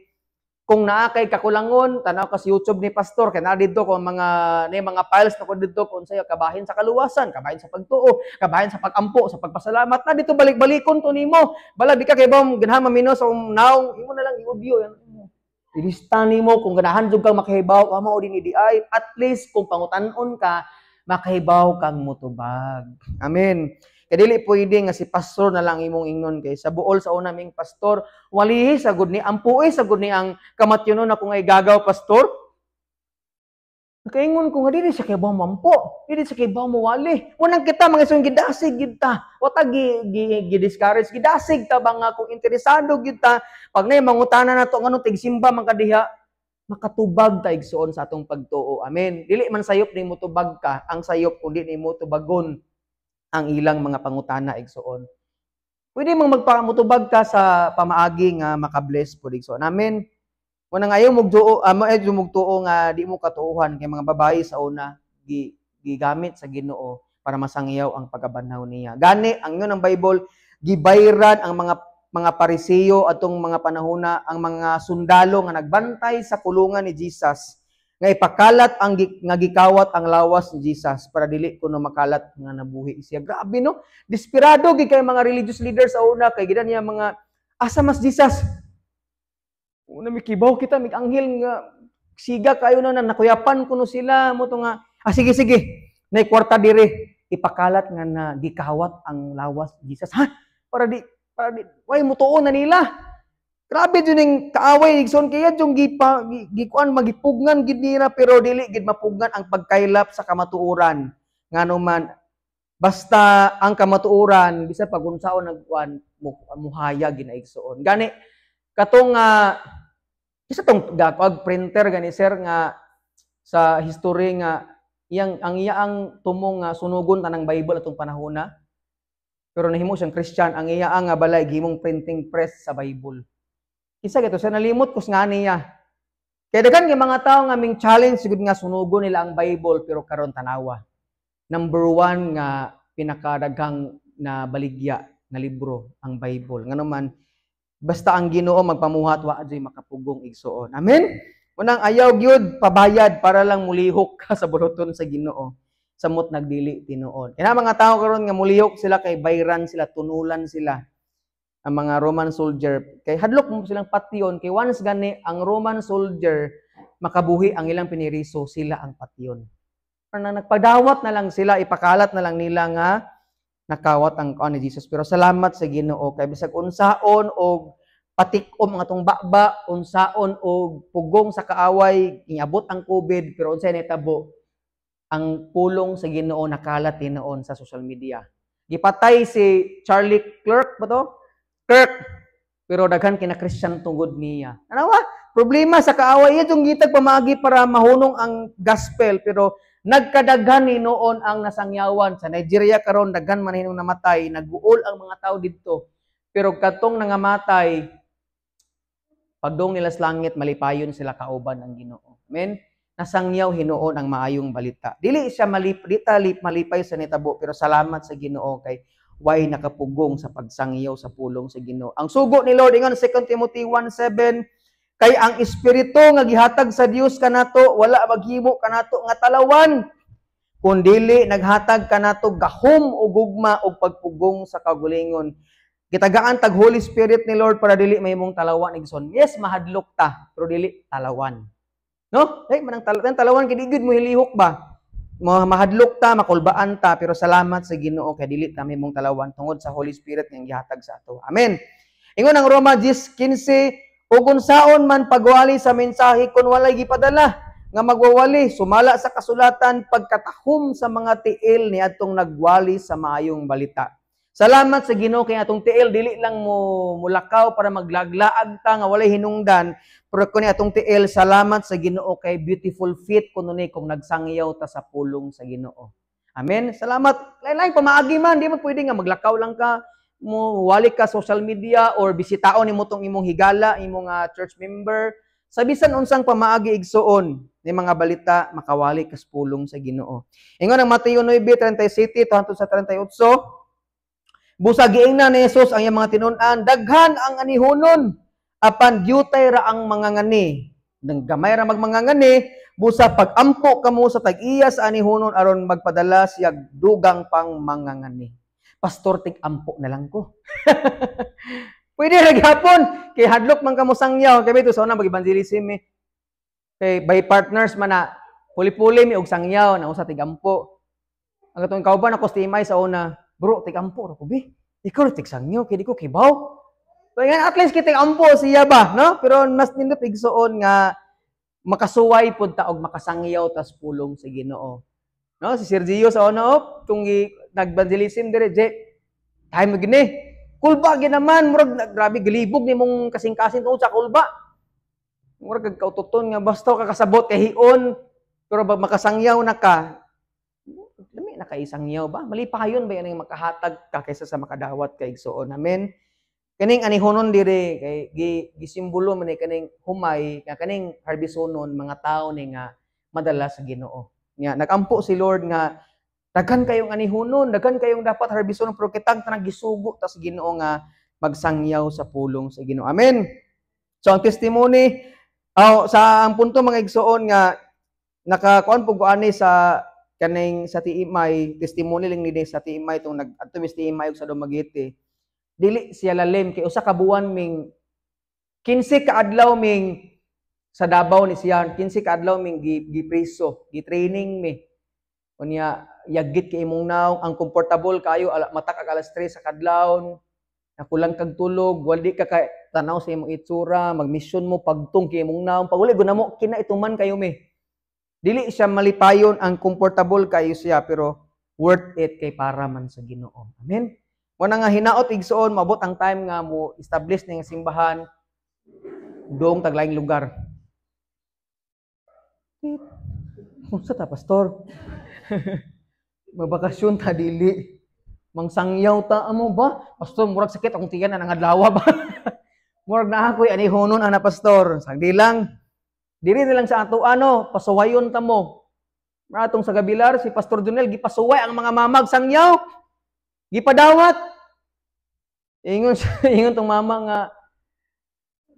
Kung naa kay kakulangon, tanaw ka sa YouTube ni pastor, kay na dito ko mga files na ko dito kung sayo kabahin sa kaluwasan, kabahin sa pagtuo, kabahin sa pagampo, sa pagpasalamat na dito balik-balikon to nimo. Bala di ka kay bam ganahan mamino sa now, imo na lang i-review yan. Ilista nimo kung ganahan jud kang makahibaw, amo din idi ay at least kung pangutan-on ka, makahibaw kang mutubag. Amen. Kaya dili pwede nga si pastor na lang imong ingnon kay sa buol sa una ming pastor, walihi sa gud ni ampuy sa gud ni ang kamatyonon na kung ay gagaw pastor. Nakaingon ko nga dili siya kay baw mampo, dili siya kay baw mawali. Unang kita mga isong gidasig gid ta. Wata gi-discourage gidasig ta ba nga kung interesado gid ta pag nay mangutana nato nganong tigsimba man kadiha makatubag ta igsoon sa atong pagtuo. Amen. Dili man sayop ni mo tubag ka, ang sayop kundi ni mo tubagon ang ilang mga pangutana igsoon. Pwede mong magpamutubag ka sa pamaagi nga makabless po igsoon. Amen. Wala nga ayaw mugtuo nga di mo katuuhan kay mga babae sa una gigamit sa Ginoo para masangyaw ang pagabanaw niya. Gani ang yun ang Bible gibayran ang mga Pariseo atong mga panahona ang mga sundalo nga nagbantay sa kulungan ni Jesus nga ipakalat ang nga gikawat ang lawas ni Jesus para dili kuno makalat nga nabuhi siya. Grabe no? Desperado gid kay mga religious leaders sa una kay gidan niya mga asa mas Jesus. Una mikibaw kita mig anghel nga siga kayo na nakuyapan kuno sila mo to nga sige nay kwarta dire ipakalat nga na gikawat ang lawas ni Jesus. Para di way mutuon na nila. Grabe dun yung kaaway, igsoon kaya yung gikuan magipugngan gid nila pero dili gid mapugnan ang pagkaylap sa kamatuoran. Nga naman, basta ang kamatuoran, bisa pag unsaon nagkuan, muhaya ginaigsoon. Gani, katong, isa tong gakawag printer gani sir nga sa history nga, ang iyaang tumong sunugon tanang Bible atong panahona. Pero nahimo siyang Christian, ang iyaang balay, gimong printing press sa Bible. Isa gito, siya nalimot kus nga niya. Kaya daghan kay mga tao nga ming challenge sigud nga sunugon nila ang Bible pero karon tanawa. Number 1 nga pinakadaghang na baligya na libro ang Bible. Ngano man basta ang Ginoo magpamuhat wa adyoy makapugong igsuon. Amen. Unang ayaw gyud pabayad para lang mulihok ka sa buloton sa Ginoo. Samot nagdili tinuod. Kaya mga tao karon nga mulihok sila kay bayran sila, tunulan sila. Ang mga Roman soldier kay hadlok mo silang patyon kay once gani ang Roman soldier makabuhi ang ilang piniriso, sila ang patyon. Na nagpadawat na lang sila, ipakalat na lang nila nga nakawat ang kaon ni Jesus. Pero salamat sa Ginoo kay bisag unsaon og patikom ang atong bakba, unsaon og pugong sa kaaway, niabot ang COVID, pero unsay nitabo ang pulong sa Ginoo nakalat tinuon sa social media. Gipatay si Charlie Kirk ba to? Kirk. Pero daghan kina Christian tungod niya. Ano ba? Problema sa kaaway itong gitag pamagi para mahunong ang gospel pero nagkadaghan ni noon ang nasangyawan sa Nigeria karon daghan man hinung namatay, naguol ang mga tao didto. Pero katong nangamatay pagdong nila sa langit malipayon sila kauban ang Ginoo. Amen. Nasangyaw hinuon ang maayong balita. Dili siya malipay sa nitabo pero salamat sa Ginoo kay way nakapugong sa pagsangyaw sa pulong sa Ginoo. Ang sugo ni Lord ingon 2 Timothy 1:7 kay ang espiritu nga gihatag sa Dios kanato wala maghimo kanato nga talawan kundili naghatag kanato gahom ug gugma ug pagpugong sa kagulingon. Gitagaan tag Holy Spirit ni Lord para dili mahimong talawan igsoon. Yes, mahadlok ta pero dili talawan. No? Ay manang talawan kay digid mo hilihok ba? Mahadlok ta, makulbaan ta, pero salamat sa Ginoo kay dili ta mahimong talawan tungod sa Holy Spirit nga gihatag sa ato. Amen. Ingon ang Roma 10:15 ug unsaon man pagwali sa mensahe kun walay gipadala nga magwawali sumala sa kasulatan pagkatahom sa mga tiil ni atong nagwali sa maayong balita. Salamat sa Ginoo kay atong tiil dili lang mo mulakaw para maglaglaag ta nga walay hinungdan pero kung atong tiil salamat sa Ginoo kay beautiful feet kuno ni kung nagsangyaw ta sa pulong sa Ginoo. Amen. Salamat. Lain-lain pamaagi man di man pwede nga maglakaw lang ka mo wali ka social media or bisitaon nimo tong imong higala, imong church member. Sa bisan unsang pamaagi igsuon ni mga balita makawali kas pulong sa Ginoo. Ingon ang Mateo 9:37 hangtod sa 38. Busa giingnan ni Jesus ang iyang mga tinun-an, daghan ang anihunon apan gyutay ra ang mga ngani. Nang gamay ra magmanga ngani, busa pag-ampo kamo sa tag-iya sa anihunon aron magpadala siya dugang pang mga ngani. Pastor, tig-ampo na lang ko. Pwede ra gyapon kay hadlok man kamo sangyaw kay bito sa una mag-evangelism eh. Kay by partners man na puli-puli mi og sangyaw na usa tig-ampo. Ang atong kauban ako stimay sa una, bro, tig-ampo ra ko bi. Ikaw tig sangyaw kay di ko kibaw. So yan at least kiting ampo siya ba, no? Pero mas nindot igsuon nga makasuway pud ta og makasangyaw tas pulong sa Ginoo. No, si Sergio sa una tung nag-evangelism dire je. Time gini. Kulba gyud naman murag grabe gilibog nimong kasing-kasing tungod sa kulba. Murag kaututon nga basta ka kasabot kay hion pero ba makasangyaw na ka. Dami na kay sangyaw ba? Mali pa hayon ba yan ang makahatag ka kaysa sa makadawat kay igsuon. Amen. Kaning anihonon dire kay gisimbolo man ni kaning humay kaning harbisonon mga tao ni nga madala sa Ginoo. Nya nagampo si Lord nga daghan kayong anihonon, daghan kayong dapat harbisonon pero kitang tanang gisugo ta sa Ginoo nga magsangyaw sa pulong sa Ginoo. Amen. So ang testimony sa ang punto mga igsuon nga nakakuan pug ani sa kaning sa Tiimay, testimony lang ni sa Tiimay tong nag-adto mis Tiimay og sa Dumaguete. Dili siya lalim kay usa ka buwan ming 15 ka adlaw ming sa Davao ni siya 15 ka adlaw ming gipreso gi-training mi unya yagit kay imong naong ang comfortable kayo mata kag alas 3 sa kadlawon nakulang kag tulog wali ka kay tanaw sa imong itsura magmission mo pagtung kay imong naong pag uli gud namo kinaituman kayo mi dili siya malipayon ang comfortable kayo siya pero worth it kay para man sa Ginoo. Amen. Muna nga hinaot igsuon mabot ang time nga mo establish ning simbahan dong taglaing lugar. Unsa ta pastor? Magbakasyon ta dili. Mangsangyaw ta amo ba? Pastor murag sakit akong tiyan nang adlaw ba? Murag na ako'y anihonon ana pastor. Sagdi lang. Diri nilang sa ato pasuwayon ta mo. Atong sa Gabilar si Pastor Junel gipasuway ang mga mamag sangyaw. Gipadawat. Ingon tong mama nga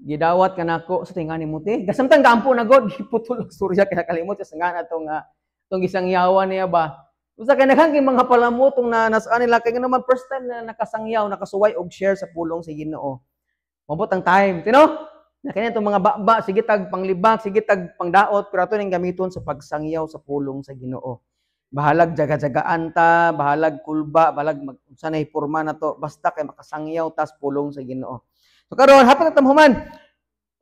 gidawat ka nako sa tingani mo ti. Gasamtang gampo na god giputulog surya kaya kalimot sa ngana tong gisangyawan niya ba. Usa kay naghang mga palamutong na nasaan nila kay naman first time na nakasangyaw, nakasuway og share sa pulong sa Ginoo. Mabot ang time, tino? Na kanya itong mga baba, sige tag panglibak, sige tag pangdaot, pero ito ning gamiton sa pagsangyaw sa pulong sa Ginoo. Bahalag jaga-jagaan ta, bahalag kulba, bahalag sanay porma na to, basta kay makasangyaw tas pulong sa Ginoo. So karon hapon natam human.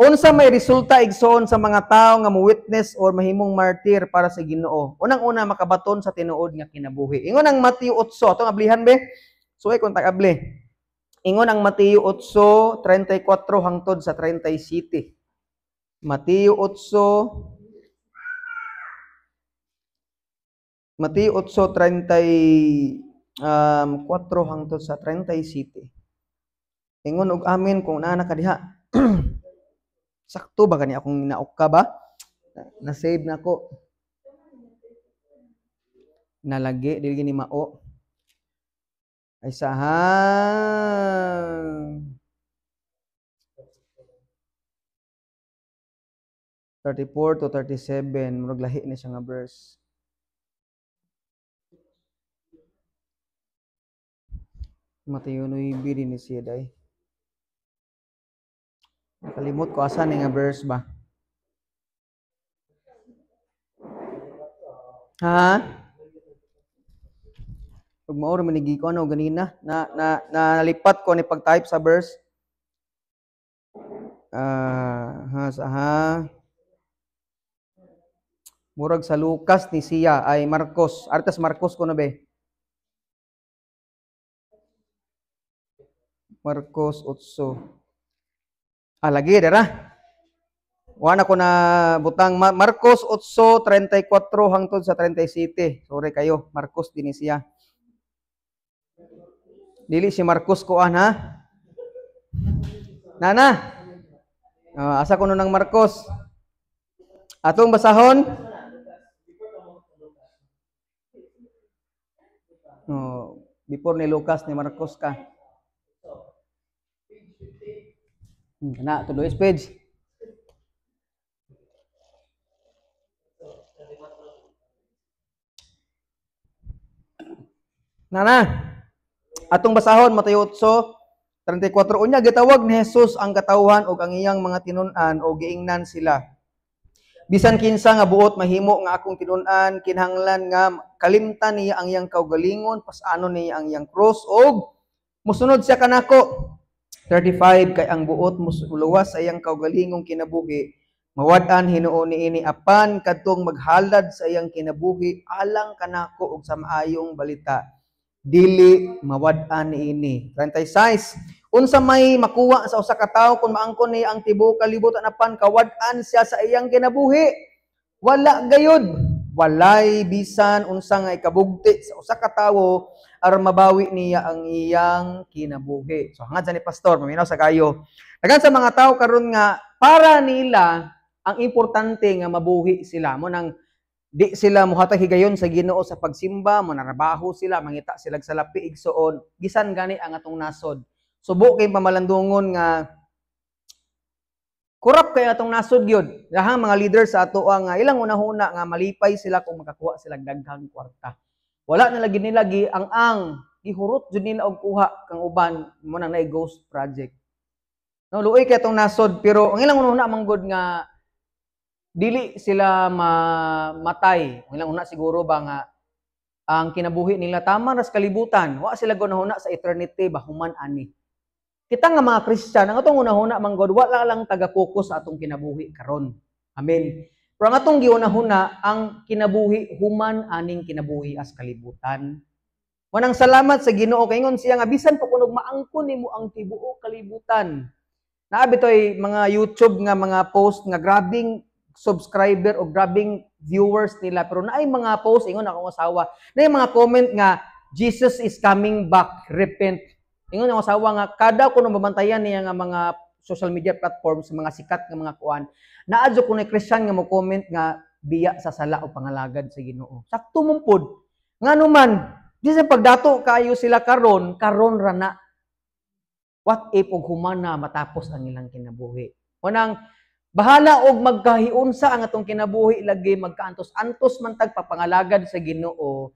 Unsa may resulta igsoon sa mga tao nga mo-witness or mahimong martir para sa Ginoo? Unang-una makabaton sa tinuod nga kinabuhi. Ingon ang Mateo 8, atong ablihan be. Suway kung tag-abli. Ingon ang Mateo 8:34 hangtod sa 37. Mateo 8:34 hangtod sa 37. Ingon og amin kung naa ka diha. Sakto ba gani akong naukka ba? Na-save na ko. Nalagi dili gini mao. Ay saha. 34 to 37 murag lahi ni siya nga verse. Mateo 9 din ni siya day. Nakalimot ko asa ni nga verse ba? Ha? Pag maoro manigi ko ano ganina na nalipat ko ni pag-type sa verse. Murag sa Lucas ni siya ay Marcos. Artas Marcos ko na be. Marcos 8. Lagi dara. Wala ko na butang Marcos 8:34 hangtod sa 37. Sorry kayo, Marcos din siya. Dili si Marcos kuan ha. Nana. Asa kuno ng Marcos? Atong basahon. Before ni Lucas ni Marcos ka. Na, tuloy page. Nana, atong basahon Mateo 8:34 unya gitawag ni Jesus ang katawhan ug ang iyang mga tinun-an o giingnan sila. Bisan kinsa nga buot mahimo nga akong tinun-an kinahanglan nga kalimtan niya ang iyang kaugalingon, pasano niya ang iyang cross ug musunod siya kanako. 35 kay ang buot musuluwas sa iyang kaugalingong kinabuhi mawad-an hinuon niini apan kadtong maghalad sa iyang kinabuhi alang kanako og sa maayong balita dili mawad-an niini. 36 unsa may makuha sa usa ka tawo kung maangkon niya ang tibuok kalibutan apan kawad-an siya sa iyang kinabuhi? Wala gayud. Walay bisan unsa nga ikabugti sa usa ka tawo aron mabawi niya ang iyang kinabuhi. So hangad sa ni pastor, maminaw sa kayo. Dagan sa mga tawo karon nga para nila ang importante nga mabuhi sila mo nang di sila muhatag higayon sa Ginoo sa pagsimba, mo narabaho sila, mangita sila sa lapi igsoon. Bisan gani ang atong nasod. Subo kay pamalandungon nga kurap kay atong nasod gyud. Dahang mga leader sa ato nga ilang una-una nga malipay sila kung makakuha sila daghang kwarta. Wala na lagi nila ang gihurot jud nila og kuha kang uban mo nang nay ghost project. No, luoy kay atong nasod pero ang ilang una manggod nga dili sila mamatay. Ang ilang una siguro ba nga ang kinabuhi nila tama ras kalibutan. Wa sila gunahuna sa eternity ba human ani. Kita nga mga Kristiyan, ang atong una-huna manggod wala lang taga-focus sa atong kinabuhi karon. Amen. Pero ang atong giuna-huna ang kinabuhi human aning kinabuhi as kalibutan. Wanang salamat sa Ginoo kay ingon siya nga bisan pa kunog maangkon nimo ang tibuok kalibutan. Naabi toy mga YouTube nga mga post nga grabing subscriber o grabing viewers nila pero naay mga post ingon akong asawa, naay mga comment nga Jesus is coming back, repent. Ingon ang asawa nga kada kuno mabantayan niya nga mga social media platforms, sa mga sikat nga mga kuan, naadyo ko na Christian nga mo comment nga biya sa sala o pangalagad sa Ginoo. Sakto mong pod. Ngano man, di sa pagdato kayo sila karon ra na. What if og humana matapos ang ilang kinabuhi? Unang bahala og magkahiunsa ang atong kinabuhi lagi magkaantos-antos man tag papangalagad sa Ginoo.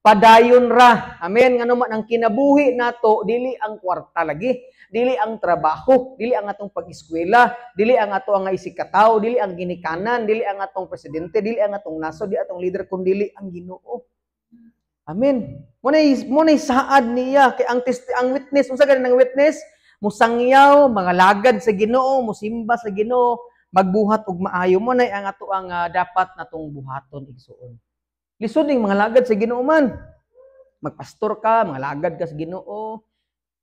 Padayon ra. Amen. Ngano man ang kinabuhi nato dili ang kwarta lagi, dili ang trabaho, dili ang atong pag-eskwela, dili ang ato ang isikataw, dili ang ginikanan, dili ang atong presidente, dili ang atong nasod, dili atong leader kun dili ang Ginoo. Amen. Munay saad niya kay ang witness, unsa gani ang witness? Musangyaw, mga lagad sa Ginoo, musimba sa Ginoo, magbuhat og maayo mo nay ang ato ang dapat natong buhaton igsuon. Lisod ning mga lagad sa Ginoo man. Magpastor ka, mga lagad ka sa Ginoo.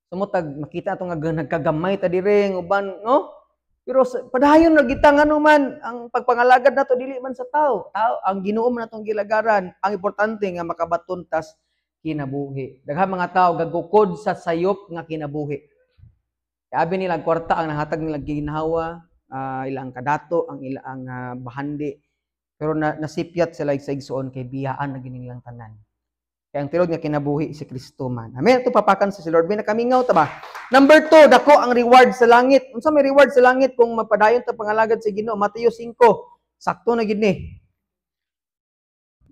Sumutag makita ato nga nagkagamay ta diri uban, no? Pero padayon na kita ngano man ang pagpangalagad nato dili man sa tao. Ang Ginoo man natong gilagaran. Ang importante nga makabaton tas kinabuhi. Daghang mga tao gagukod sa sayop nga kinabuhi. Abi nila kwarta ang nahatag nila ginhawa, ilang kadato, ang ilang bahandi. Pero nasipyat sila sa igsuon kay biyaan na ginilang tanan. Kaya ang tilod nga kinabuhi si Kristo man. Amen. Ito papakan sa si Lord. May nakamingaw ta ba? Number 2, dako ang reward sa langit. Unsa may reward sa langit kung mapadayon ta pangalagad sa Ginoo? Mateo 5. Sakto na gid ni.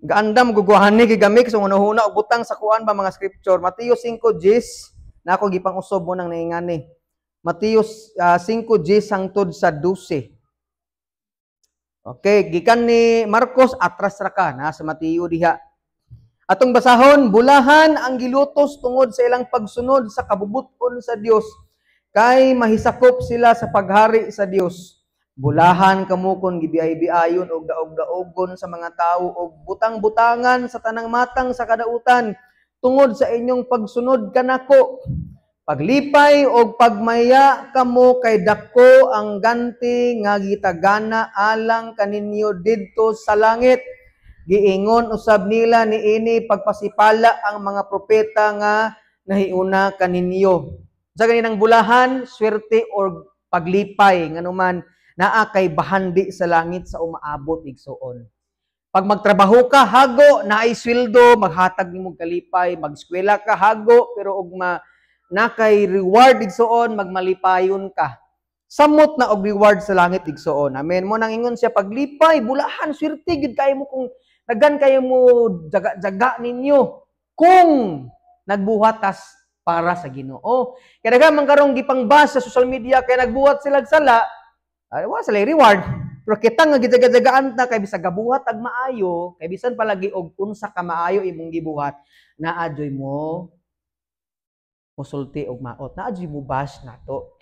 Gaandam guguhani gigamik sa unahuna og butang sa kuan ba mga scripture. Mateo 5:10 na ako gipang usob mo nang naingani. Mateo 5:10 hangtod sa 12. Okay, gikan ni Marcos atras ra ka na sa Mateo diha. Atong basahon, bulahan ang gilutos tungod sa ilang pagsunod sa kabubuton sa Dios kay mahisakop sila sa paghari sa Dios. Bulahan kamo kon gibiay-biayon og daog-daogon sa mga tawo og butang-butangan sa tanang matang sa kadautan tungod sa inyong pagsunod kanako. Paglipay o pagmaya kamo kay dako ang ganti nga gitagana alang kaninyo didto sa langit. Giingon usab nila niini pagpasipala ang mga propeta nga nahiuna kaninyo. Sa ganinang bulahan, swerte or paglipay nganuman naa kay bahandi sa langit sa umaabot igsuon. Pag magtrabaho ka hago naay sweldo, maghatag nimo kalipay, magskwela ka hago pero og na kay reward igsuon magmalipayon ka. Samot na og reward sa langit igsuon. Amen. Mo nang ingon siya paglipay, bulahan, swerte gid kayo mo kung daghan kayo mo jaga ninyo kung nagbuhatas para sa Ginoo. Kaya daghan man karong gipangbas sa social media kay nagbuhat sila sala, wa sila reward. Pero kita nga gijaga-jagaan ta kay bisag gabuhat ag maayo, kay bisan palagi og unsa ka maayo imong gibuhat, naadyoy mo musulti og maot. Naadyoy mo bash nato.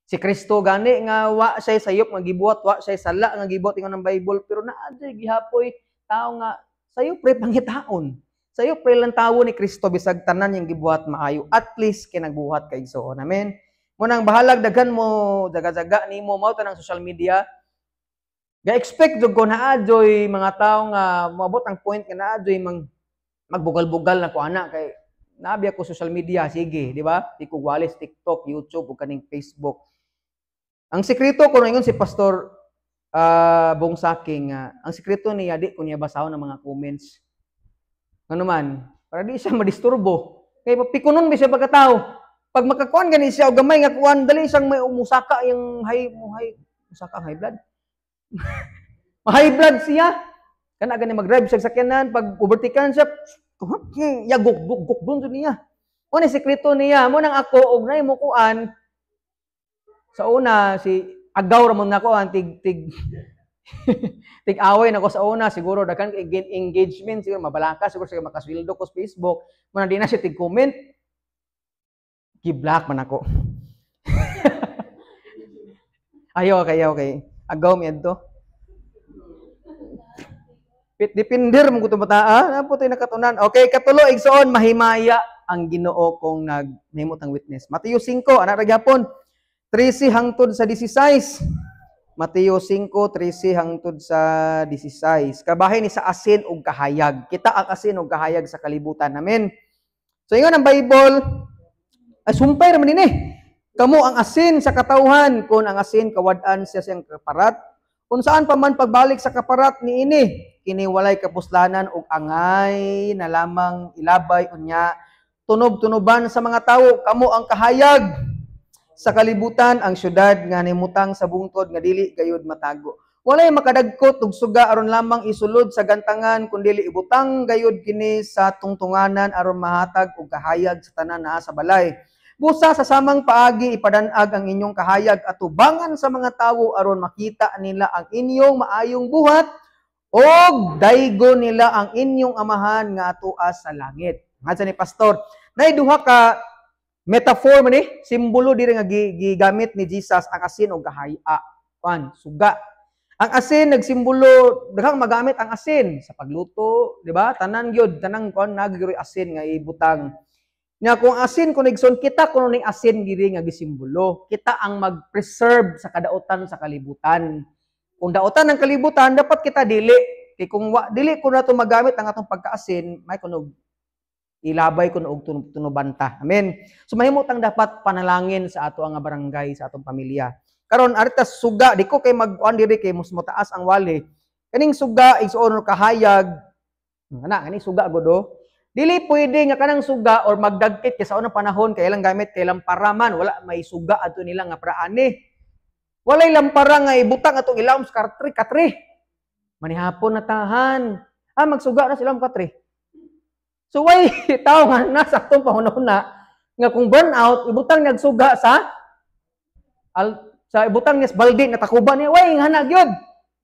Si Kristo gani nga wa siya sayop nga gibuhat, wa siya sala nga gibuhat ingon ng Bible, pero naadyoy gihapoy tao nga sayop pre pangitaon. Sayop pre lang tawo ni Kristo bisag tanan yang gibuhat maayo. At least kay nagbuhat kay igsoon. Amen. Mo nang bahalag daghan mo jaga-jaga nimo mao tanang social media. Ga-expect jud ko naadyoy mga tao nga moabot ang point nga naadyoy magbugal-bugal na ko ana kay nabi ako social media, sige, di ba? Di ko walis TikTok, YouTube, o kaning Facebook. Ang sekreto ko ingon si Pastor Bong Saking, ang sekreto niya, di ko niya basahon ng mga comments. Ano man, para di siya madisturbo. Kaya pikunon ba siya pagkatao? Pag makakuan gani siya o gamay nga kuan, dali siyang may umusaka yung musaka ang high blood. Ma-high blood siya. Kana gani mag-drive siya sa sakyanan, pag overtaken siya, guk doon niya. O ni sekreto niya, mo nang ako og nay mo kuan sa una si agaw ra man nako ang tig away nako sa una siguro daghan engagement siguro mabalaka siguro siya makasweldo ko sa Facebook mo na di na siya tig comment gi-block man ako. Ayo okay. Agaw mi adto. Depender mo kuto bata, na putoy nakatunan. Okay, katulo igsoon mahimaya ang Ginoo kung naghimot ang witness. Mateo 5 ana ra gyapon 13 hangtod sa 16. Mateo 5:13 hangtod sa 16. Kabahin ni sa asin ug kahayag. Kita ang asin ug kahayag sa kalibutan. Amen. So ingon ang Bible, sumpay ra man ini. Kamo ang asin sa katawhan, kun ang asin kawad-an siya siyang kaparat. Kung saan pa man pagbalik sa kaparat ni ini, kini walay kapuslanan ug angay na lamang ilabay unya tunob-tunoban sa mga tawo. Kamo ang kahayag sa kalibutan, ang syudad nga nimutang sa bungtod nga dili gayud matago. Walay makadagkot ug suga aron lamang isulod sa gantangan kundi ibutang gayud kini sa tungtunganan aron mahatag og kahayag sa tanan naa sa balay. Busa sa samang paagi ipadanag ang inyong kahayag at tubangan sa mga tawo aron makita nila ang inyong maayong buhat og daygo nila ang inyong amahan nga atoa sa langit. Nga ni pastor, nay duha ka metaphor man simbolo diri nga gigamit ni Jesus ang asin ug kahaya. Suga. Ang asin nagsimbolo daghang magamit ang asin sa pagluto, di ba? Tanan gyud, tanang kon naggyud asin nga ibutang. Nga kung asin kung igsoon kita kuno ning asin giri nga gisimbolo. Kita ang mag-preserve sa kadautan sa kalibutan. Kung dautan ng kalibutan dapat kita dili. Kay kung dili ko na to magamit ang atong pagkaasin, may kuno ilabay ko og tunubanta. Amen. So mahimutang dapat panalangin sa ato ang barangay, sa atong pamilya. Karon aritas suga, di ko kay mag-on diri kay mas mataas ang wali. Kaning suga igsuon kahayag. Kani suga godo. Dili pwede nga kanang suga or magdagkit kay sa unang panahon kay ilang gamit kay lamparaman, wala may suga ato nila nga praani. Walay lampara nga ibutang atong ilawom sa katri. Manihapon na tahan. Magsuga na sila katri. So why tao nga nasa atong panahon na nga kung burn out ibutang nagsuga sa ibutang niya balde na takuban niya, way ngana gyud.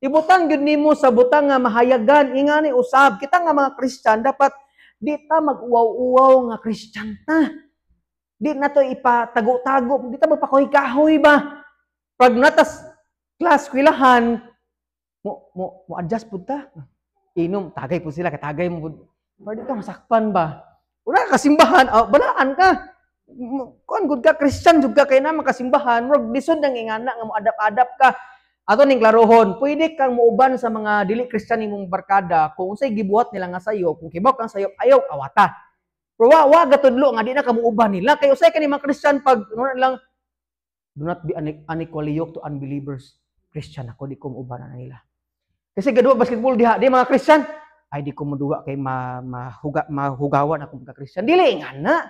Ibutang gyud nimo sa butang nga mahayagan, ingani usab kita nga mga Kristyan dapat di ta mag-uwaw-uwaw nga Kristyan ta. Di na to ipatago-tago, di ta magpakoy-kahoy ba? Pag natas class kwilahan mo adjust pud ta. Inom tagay pud sila, katagay mo pud. Pwede ka masakpan ba? Una ka simbahan, balaan ka. Kung good ka, Christian, jud ka kay na makasimbahan, wag lisod nang ingana nga mo adap-adap ka. Ato ning klarohon, pwede kang muuban sa mga dili Christian nimong barkada kung unsay gibuhat nila nga sayo, kung kibaw kang sayo, ayaw awata. Pero wa gatudlo nga di na ka muuban nila kay usay ka ni mga Christian pag lang do not be unequally yoked to unbelievers. Christian ako, di ko muuban na nila. Kasi gadua basketball diha, di mga Christian, ay di ko moduwa kay mahugawan ako mga Christian. Dili nga na.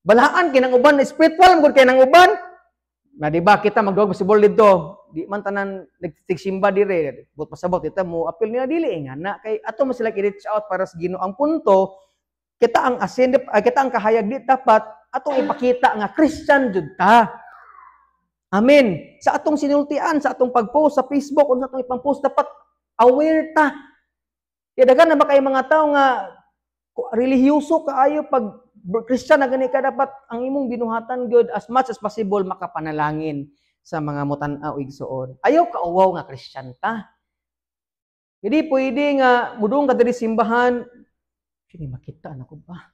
Balaan kinang uban na spiritual gud kay nang uban. Na di ba kita magduwag basketball dito, di man tanan nagtisimba dire. But pasabot kita mo apil niya dili nga na kay ato mo sila i-reach out para sa Ginoo. Ang punto, kita ang asin, kita ang kahayag di dapat atong ipakita nga Christian jud ta. Amen. Sa atong sinultian, sa atong pag-post sa Facebook, o sa atong ipang-post, dapat aware ta. Kaya dagan na ba kayo mga tao nga relihiyoso kaayo pag Christian na gani ka, dapat ang imong binuhatan good as much as possible makapanalangin sa mga mutanaw igsuon. Ayaw ka uwaw nga Christian ta. Hindi pwede nga mudong ka diri simbahan, sini makita na ko ba?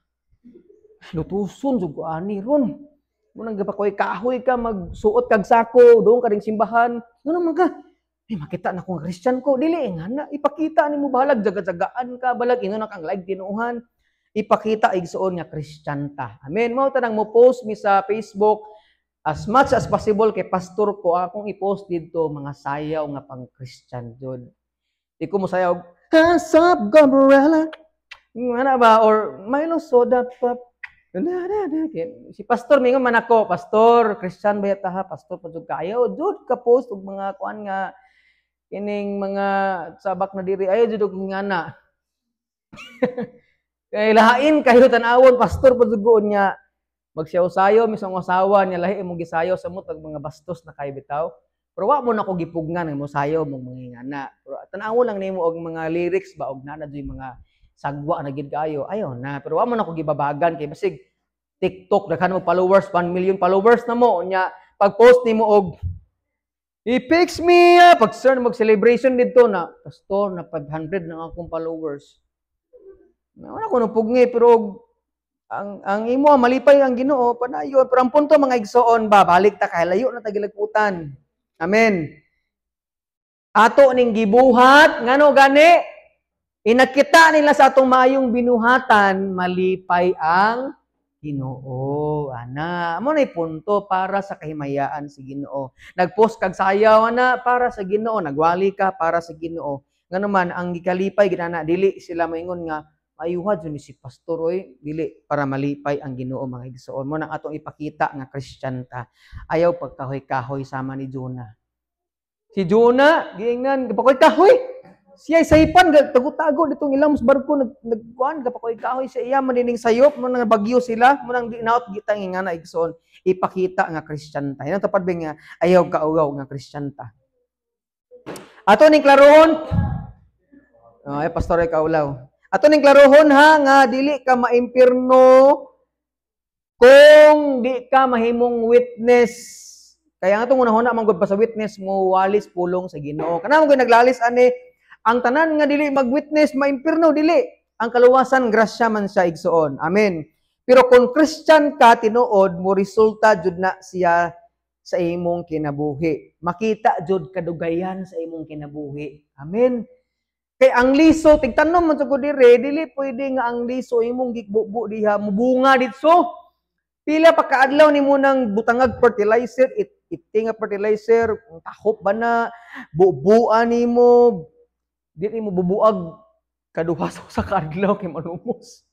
Lutuson jud ko ani ron. Munang gapakoy kahoy ka magsuot kag sako doon ka ring simbahan. Ngano man ka? Makita na kung Christian ko, dili nga na ipakita nimo balag jaga-jagaan ka balag ino na kang live tinuuhan. Ipakita igsuon nga Christian ta. Amen. Mao tanang mo post mi sa Facebook as much as possible kay pastor ko akong i-post dito mga sayaw nga pang Christian jud. Di ko mo sayaw, "Hands up, Gabriela." Ano ba or Milo soda pop. Si pastor mingon man ako, pastor Christian ba ta ha, pastor pud kayo jud ka post og mga kuan nga kining mga sabak na diri ayo jud og ngana. Kay lahain kayo tan-awon pastor pagdugoon niya magsayaw-sayo misong asawa niya lahi imong gisayaw sa mo tag mga bastos na kay bitaw. Pero wa mo na ko gipugnan mo sayaw mong mga ngana. Pero tan-awon lang nimo og mga lyrics ba og nana joy mga sagwa na gid kayo. Ayo na pero wa mo na ko gibabagan kay basig TikTok daghan mo followers 1 million followers na mo nya pag-post nimo og i-fix me pag sir mag celebration dito na pastor na 500 na akong followers. Wala ko pugni pero ang imo malipay ang Ginoo padayon pero ang punto mga igsoon ba balik ta kay layo na tagilagputan. Amen. Ato ning gibuhat ngano gani inakita nila sa atong maayong binuhatan malipay ang Ginoo. Ana, amo nay punto para sa kahimayaan sa Ginoo. Nagpost kag sayaw ana para sa Ginoo, nagwali ka para sa Ginoo. Nganuman ang gikalipay ginana dili sila moingon nga ayuha jud ni si pastor oy, dili para malipay ang Ginoo mga igsoon. Mo nang atong ipakita nga Christian ta. Ayaw pagkahoy-kahoy sama ni Jonah. Si Jonah giingnan kahoy-kahoy. Siya saypan tago-tago ditong ilang barko nagkuan kahoy-kahoy siya iya manining sayop mo nang bagyo sila mo nang naot gitang nga na igsoon ipakita nga Christian ta. Yan tapad nga ayaw kaugaw nga Christian ta. Ato ning klarohon. Ay pastor ay kaulaw. Ato ning klarohon ha nga dili ka maimpirno kung di ka mahimong witness. Kaya nga itong unahuna manggod pa sa witness mo walis pulong sa Ginoo. Kana mo naglalis ani ang tanan nga dili mag-witness maimpirno dili. Ang kaluwasan grasya man siya igsoon. Amen. Pero kung Christian ka tinuod mo resulta jud na siya sa imong kinabuhi. Makita jud kadugayan sa imong kinabuhi. Amen. Kay ang liso tigtanom man sa ko dire dili pwede nga ang liso imong gikbubo diha mubunga ditso. Pila pa kaadlaw nimo nang butangag fertilizer, iting nga fertilizer, tahop ba na, bubuan nimo, dili mo bubuag kaduha sa kaadlaw kay malumos.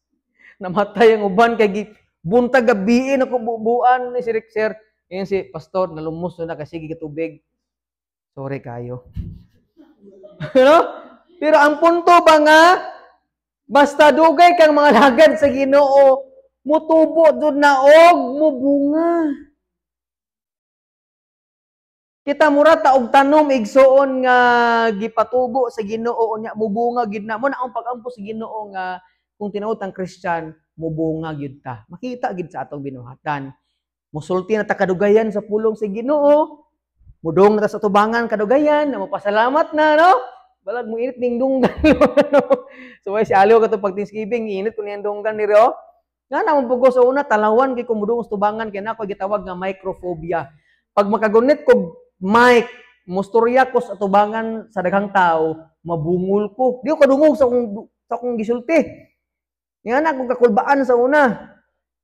Namatay ang uban kay buntag gabiin ako bubuan ni si Rexer. Yan si pastor nalumos na kasi gitubig. Sorry kayo. No? Pero ang punto ba nga basta dugay kang mga lagad sa Ginoo, mutubo jud na og mubunga. Kita mura ta og tanom igsoon nga gipatubo sa Ginoo nya mubunga gid na mo na ang pagampo sa Ginoo nga kung tinuod ang Christian mubunga gyud ta. Makita gid sa atong binuhatan. Musulti na ta kadugayan sa pulong sa Ginoo. Mudong na ta sa tubangan kadugayan, na mapasalamat na no. Balag mo init ning dunggan no. So si Aliw kato pag Thanksgiving init kun yang dunggan ni ro. Nga naman pugo sa una, talawan kay kumudong tubangan kay na ako gitawag nga microphobia. Pag makagunit ko mic, mustorya ko sa tubangan sa daghang tao, mabungol ko. Di ko kadungog sa akong gisulti. Nga na akong kakulbaan sa una.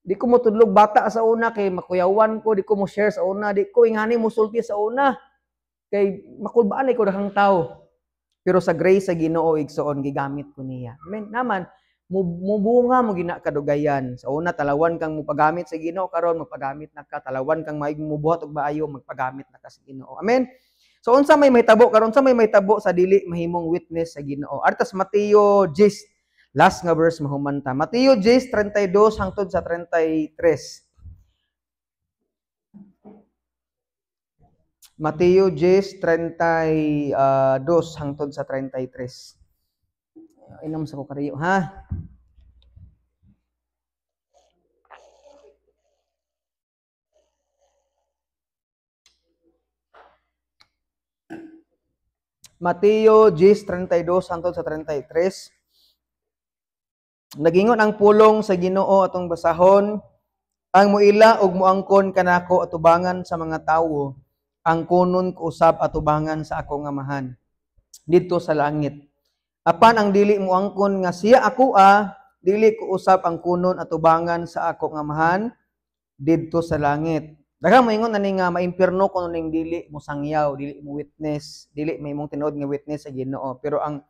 Di ko mo tudlog bata sa una kay makuyawan ko, di ko mo share sa una, di ko ingani mo sulti sa una. Kay makulbaan ay ko daghang tao. Pero sa grace sa Ginoo igsoon gigamit ko niya. Amen. Naman mubunga mo gina kadugayan. Sa una talawan kang mupagamit sa Ginoo karon magpagamit na ka talawan kang maayong mubuhat og maayo magpagamit na ka sa Ginoo. Amen. So unsa may mahitabo karon sa may mahitabo sa dili mahimong witness sa Ginoo. Artas Mateo 10 last nga verse mahumanta. Mateo 10:32 hangtod sa 33. Mateo 10:32 hangtod sa 33. Inom sa ko kariyo, ha? Mateo 10:32 hangtod sa 33. Nagingon ang pulong sa Ginoo atong basahon, ang muila og muangkon kanako atubangan sa mga tawo, ang kunon ko usab atubangan sa akong amahan didto sa langit. Apan ang dili muangkon nga siya ako dili ko usab ang kunon atubangan sa akong amahan didto sa langit. Daghang moingon ani nga maimpierno kuno ning dili mo sangyaw, dili mo witness, dili may imong tinuod nga witness sa Ginoo. Pero ang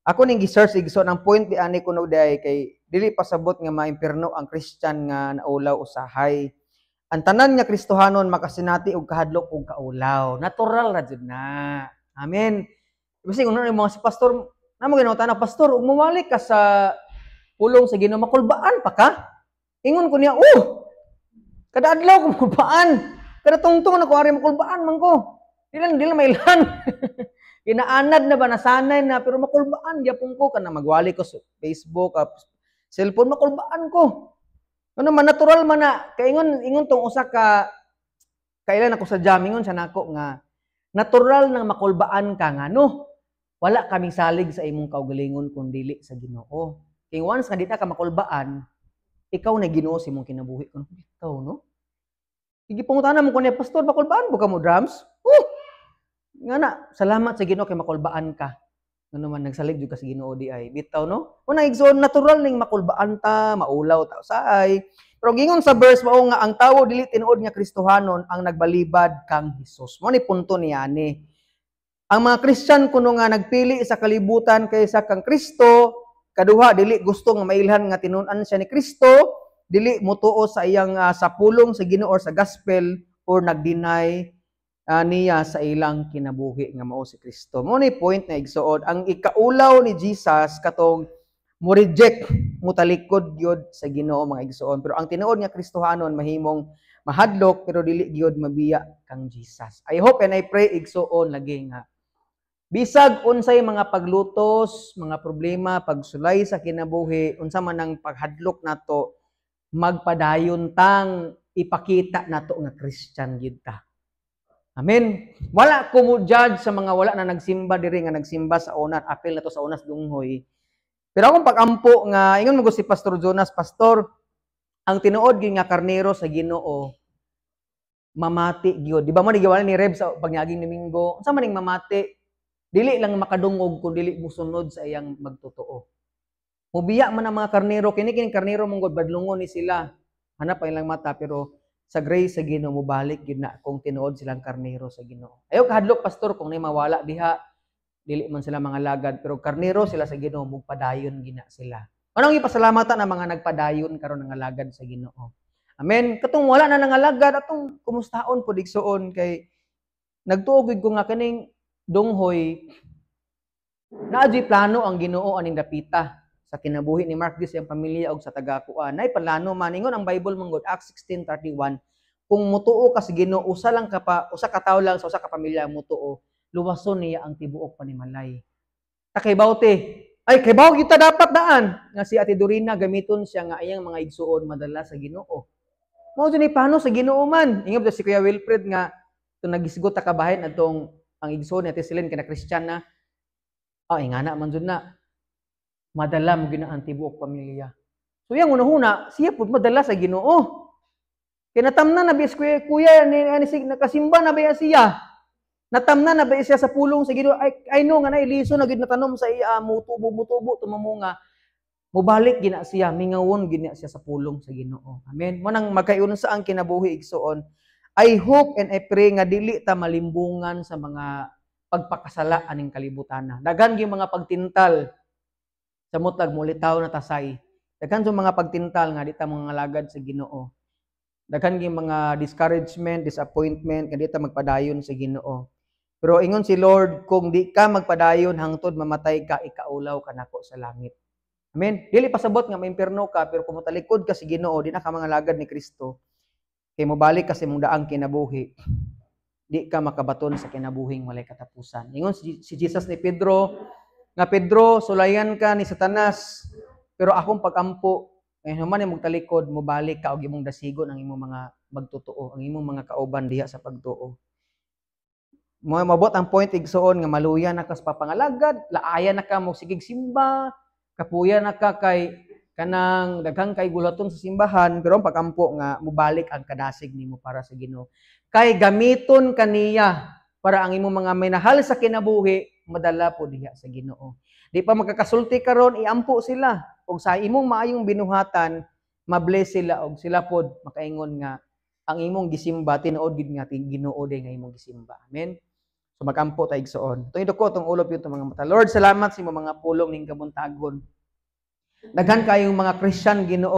ako ning gi-search igsoon ang point di ani kuno day kay dili pasabot nga maimpierno ang Christian nga naulaw usahay. Ang tanan nga Kristohanon makasinati og kahadlok og kaulaw. Natural ra jud na. Amen. Bising uno ni mga si pastor, namo ginauta na pastor, ug mumalik ka sa pulong sa Ginoo makulbaan pa ka? Ingon ko niya, kada adlaw ko makulbaan. Kada tungtong na ko ari makulbaan man ko. Dili mailan. Ginaanad na ba nasanay na pero makulbaan gyapon ko kana magwali ko sa Facebook, cellphone makulbaan ko. Ano man natural man na kay ingon tong usa ka kailan ako sa jam ingon sa nako nga natural nang makulbaan ka nga no. Wala kaming salig sa imong kaugalingon kun dili sa Ginoo. Kay once nga di ka makulbaan, ikaw na Ginoo sa imong kinabuhi kun ikaw no. Sige pangutana mo kun ni pastor makulbaan mo ka mo drums? Nga na, salamat sa Ginoo kay makulbaan ka. Ano man nagsalig jud ka sa Ginoo di ay bitaw no. Una igsoon natural ning makulbaan ta, maulaw ta usahay. Pero gingon sa verse mao nga ang tawo dili tinuod nga Kristohanon ang nagbalibad kang Hesus. Mao ni punto niya ni. Ang mga Christian kuno nga nagpili sa kalibutan kaysa kang Kristo, kaduha dili gusto nga mailhan nga tinun-an siya ni Kristo, dili mutuo sa iyang sa pulong sa Ginoo or sa gospel or nag-deny niya sa ilang kinabuhi nga mao si Kristo. Mo ni point na igsuod, ang ikaulaw ni Jesus katong mo reject mo talikod gyud sa Ginoo mga igsuon. Pero ang tinuod nga Kristohanon mahimong mahadlok pero dili gyud mabiya kang Jesus. I hope and I pray igsuon lagi nga bisag unsay mga paglutos, mga problema, pagsulay sa kinabuhi, unsa man ang paghadlok nato, magpadayon tang ipakita nato nga Christian gyud ta. Amen. Wala ko mo judge sa mga wala na nagsimba diri nga nagsimba sa unas, apil na to sa unas dunghoy. Pero akong pagampo nga ingon mo si Pastor Jonas, Pastor, ang tinuod gyud nga karnero sa Ginoo mamati gyud. Di ba mo giwala ni Reb sa pagnyaging Domingo? Unsa man ning mamati? Dili lang makadungog kung dili musunod sa iyang magtotoo. Mubiya man ang mga karnero, kini karnero mong god badlungon ni sila. Hanap pa ilang mata pero sa grace sa Ginoo mo balik gyud na kung tinuod silang karnero sa Ginoo. Ayo kahadlok pastor kung nay mawala diha dili man sila mga lagad pero karnero sila sa Ginoo mugpadayon gina sila. Anong ipasalamatan ang mga nagpadayon karon nga lagad sa Ginoo. Amen. Katong wala na nangalagad atong kumustaon pud igsuon kay nagtuog ko nga kaning dunghoy naadji plano ang Ginoo aning dapita sa kinabuhi ni Mark Dis ang pamilya og sa taga-kuan. Nay plano man ingon ang Bible mong Acts 16:31 kung mutuo ka sa Ginoo usa ka tawo lang sa usa ka pamilya mutuo luwason niya ang tibuok panimalay. Kay bawte ay kay bawo kita dapat daan nga si Ate Dorina gamiton siya nga iyang mga igsuon madala sa Ginoo. Mao ni plano sa Ginoo man. Ingon si Kuya Wilfred nga to nagisgot ta kabahin adtong ang igsoon ni Ate Silene kana Christian na ingana man jud na madala mo gina ang tibuok pamilya. So yang una-una siya pud madala sa Ginoo. Kinatamnan na bis kuya ni nakasimba na ba siya? Natamnan na ba siya sa pulong sa Ginoo? I know nga na iliso na gid natanom sa iya mutubo tumamunga. Mubalik gina siya, mingawon gina siya sa pulong sa Ginoo. Amen. Mo nang magkayunsa ang kinabuhi igsuon. I hope and I pray nga dili ta malimbungan sa mga pagpakasala aning kalibutan. Daghan gyud mga pagtintal sa mutag mulitaw na tasay. Daghan sa mga pagtintal nga di ta mga lagad sa Ginoo. Daghan gyud mga discouragement, disappointment nga di ta magpadayon sa Ginoo. Pero ingon si Lord, kung di ka magpadayon hangtod mamatay ka, ikaulaw ka nako sa langit. Amen. Dili pasabot nga maimpierno ka pero kung motalikod ka sa Ginoo, di na ka mga lagad ni Kristo. Kay mobalik ka sa imong daang kinabuhi, di ka makabaton sa kinabuhing walay katapusan. Ingon si Jesus ni Pedro, nga Pedro, sulayan ka ni Satanas, pero akong pagampo, human imong talikod, mobalik ka og imong dasigon ang imong mga magtotoo, ang imong mga kauban diha sa pagtuo. Mabot ang point igsuon nga maluya na ka sa papangalagad, laaya na ka mo sigig simba, kapuya na ka kay kanang daghang kay gulaton sa simbahan pero ang pagampo nga mubalik ang kadasig nimo para sa Ginoo. Kay gamiton kaniya para ang imong mga minahal sa kinabuhi madala po diha sa Ginoo. Di pa magkakasulti karon iampo sila ug sa imong maayong binuhatan mabless sila og sila pod makaingon nga ang imong gisimba tinuod gid nga Ginoo day nga imong gisimba. Amen. So magampo ta igsuon. Tuig ko tong ulop yung mga mata. Lord, salamat sa imong mga pulong ning kabuntagon. Daghan kayong mga Christian Ginoo